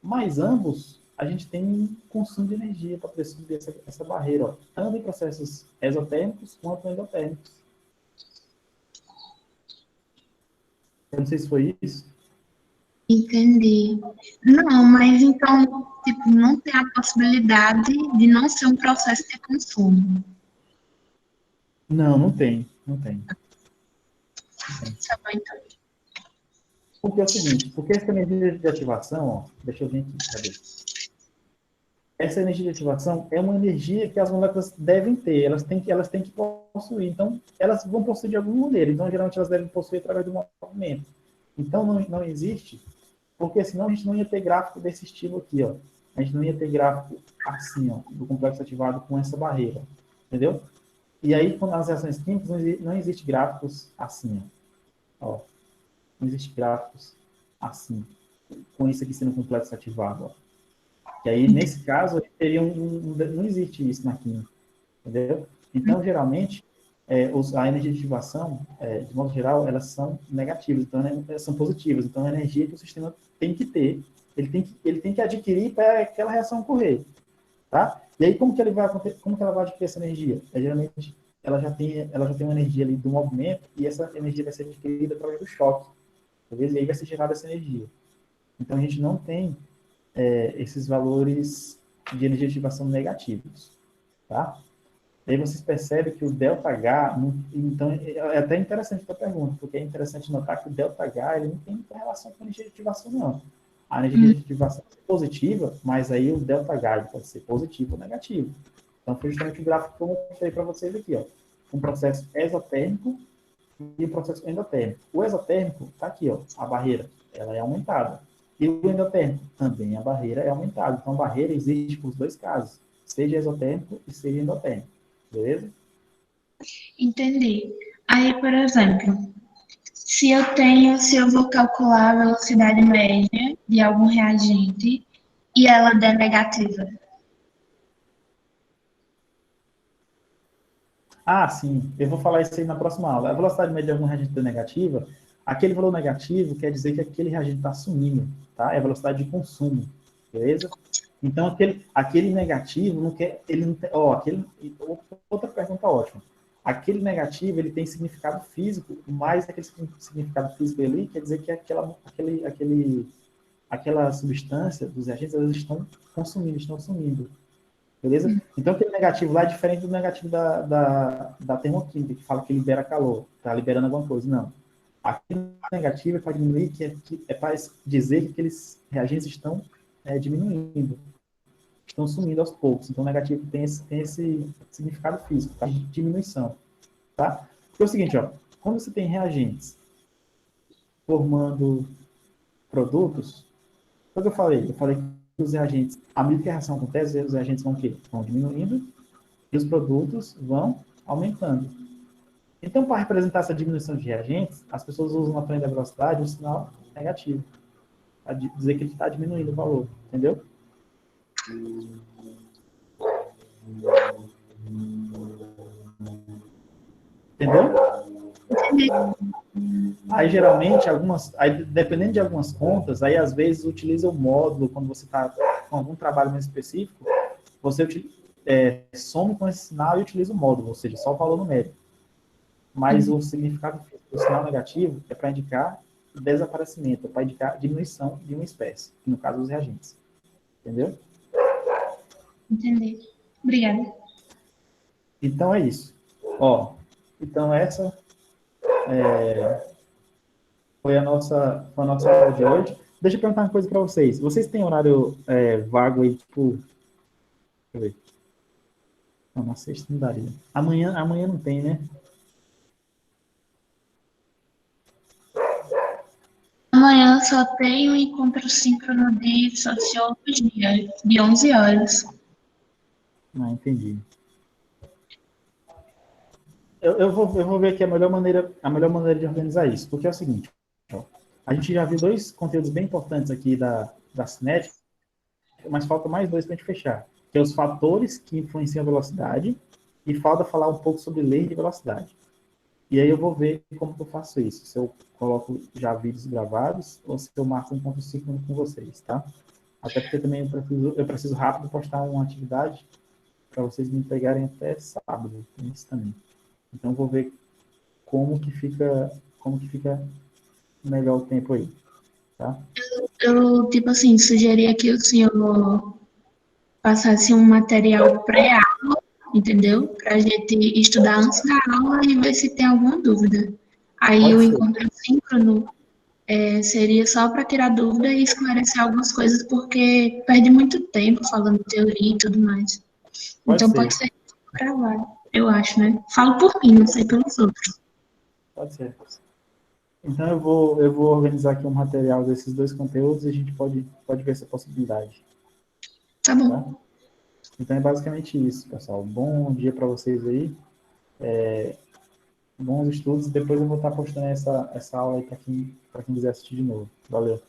Mas ambos, a gente tem um consumo de energia para poder subir essa barreira, ó. Tanto em processos exotérmicos quanto endotérmicos. Eu não sei se foi isso. Entendi. Não, mas então, tipo, não tem a possibilidade de não ser um processo de consumo. Não, não tem. Não tem. Tá bom, então. Porque é o seguinte, porque essa energia de ativação, ó, deixa eu ver aqui, cadê? Essa energia de ativação é uma energia que as moléculas devem ter, elas têm que possuir. Então, elas vão possuir de alguma maneira. Então, geralmente, elas devem possuir através do movimento. Então, não existe, porque senão a gente não ia ter gráfico desse estilo aqui, ó. A gente não ia ter gráfico assim, ó, do complexo ativado com essa barreira, entendeu? E aí, com as reações químicas, não existe gráficos assim, ó. Não existe gráficos assim, com isso aqui sendo complexo ativado, ó. Que aí, nesse caso, teria não existe isso na química, entendeu? Então, geralmente, a energia de ativação, de modo geral, elas são negativas, então são positivas. Então, a energia que o sistema tem que ter, ele tem que adquirir para aquela reação ocorrer, tá? E aí, como que ela vai adquirir essa energia? Geralmente, ela já tem uma energia ali do movimento e essa energia vai ser adquirida através do choque, beleza? E aí vai ser gerada essa energia. Então, a gente não tem esses valores de energia de ativação negativos, tá? E aí vocês percebem que o ΔH, então é até interessante a pergunta, porque é interessante notar que o ΔH ele não tem muita relação com a energia de ativação, não. A energia de ativação é positiva, mas aí o ΔH ele pode ser positivo ou negativo. Então foi justamente o gráfico que eu mostrei para vocês aqui, ó. Um processo exotérmico e um processo endotérmico. O exotérmico está aqui, ó, a barreira, ela é aumentada. E o endotérmico também a barreira é aumentada. Então a barreira existe para os dois casos, seja exotérmico e seja endotérmico. Beleza? Entendi. Aí, por exemplo, se eu vou calcular a velocidade média de algum reagente e ela der negativa. Ah, sim. Eu vou falar isso aí na próxima aula. A velocidade média de algum reagente negativa, aquele valor negativo quer dizer que aquele reagente está sumindo, tá? É a velocidade de consumo, beleza? Então, aquele negativo não quer, ele não tem, outra pergunta ótima. Aquele negativo, ele tem significado físico, mas aquele significado físico ali quer dizer que aquela substância dos reagentes, elas estão consumindo, estão sumindo. Beleza? Então, aquele negativo lá é diferente do negativo da termoquímica, que fala que libera calor, está liberando alguma coisa. Não. Aquele negativo é para diminuir, é para dizer que aqueles reagentes estão diminuindo, estão sumindo aos poucos. Então, o negativo tem esse significado físico, tá? De diminuição. Tá? Porque é o seguinte, ó, quando você tem reagentes formando produtos, o que eu falei? Eu falei que os reagentes, à medida que a reação acontece, os reagentes vão o quê? Vão diminuindo e os produtos vão aumentando. Então, para representar essa diminuição de reagentes, as pessoas usam na frente da velocidade um sinal negativo, para dizer que ele está diminuindo o valor, entendeu? Entendeu? Aí, geralmente, dependendo de algumas contas, aí às vezes utiliza o módulo, quando você está com algum trabalho mais específico, você some com esse sinal e utiliza o módulo, ou seja, só o valor numérico. Mas o significado do sinal negativo é para indicar desaparecimento, é para indicar diminuição de uma espécie, que no caso os reagentes. Entendeu? Entendi. Obrigada. Então é isso. Ó, então essa foi a nossa aula de hoje. Deixa eu perguntar uma coisa para vocês. Vocês têm horário vago aí, tipo... Deixa eu ver. Não, na sexta não daria. Amanhã não tem, né? Amanhã só tem um encontro síncrono de sociologia, de 11 horas. Ah, entendi. Eu vou ver aqui a melhor maneira de organizar isso, porque é o seguinte, ó, a gente já viu 2 conteúdos bem importantes aqui da cinética, mas falta mais 2 para a gente fechar, que é os fatores que influenciam a velocidade, e falta falar um pouco sobre lei de velocidade. E aí eu vou ver como que eu faço isso, se eu coloco já vídeos gravados, ou se eu marco um ponto síncrono com vocês, tá? Até porque também eu preciso rápido postar uma atividade para vocês me pegarem até sábado, isso também. Então, vou ver como que fica melhor o tempo aí, tá? Eu, tipo assim, sugeria que o senhor passasse um material pré-aula, entendeu? Para a gente estudar antes da aula e ver se tem alguma dúvida. Aí Pode o ser. encontro síncrono seria só para tirar dúvida e esclarecer algumas coisas, porque perde muito tempo falando teoria e tudo mais. Então pode ser gravado, eu acho, né? Falo por mim, não sei pelos outros. Pode ser. Então, eu vou organizar aqui um material desses 2 conteúdos e a gente pode ver essa possibilidade. Tá bom. Tá? Então, é basicamente isso, pessoal. Bom dia para vocês aí. Bons estudos. Depois eu vou estar postando essa aula aí para quem quiser assistir de novo. Valeu.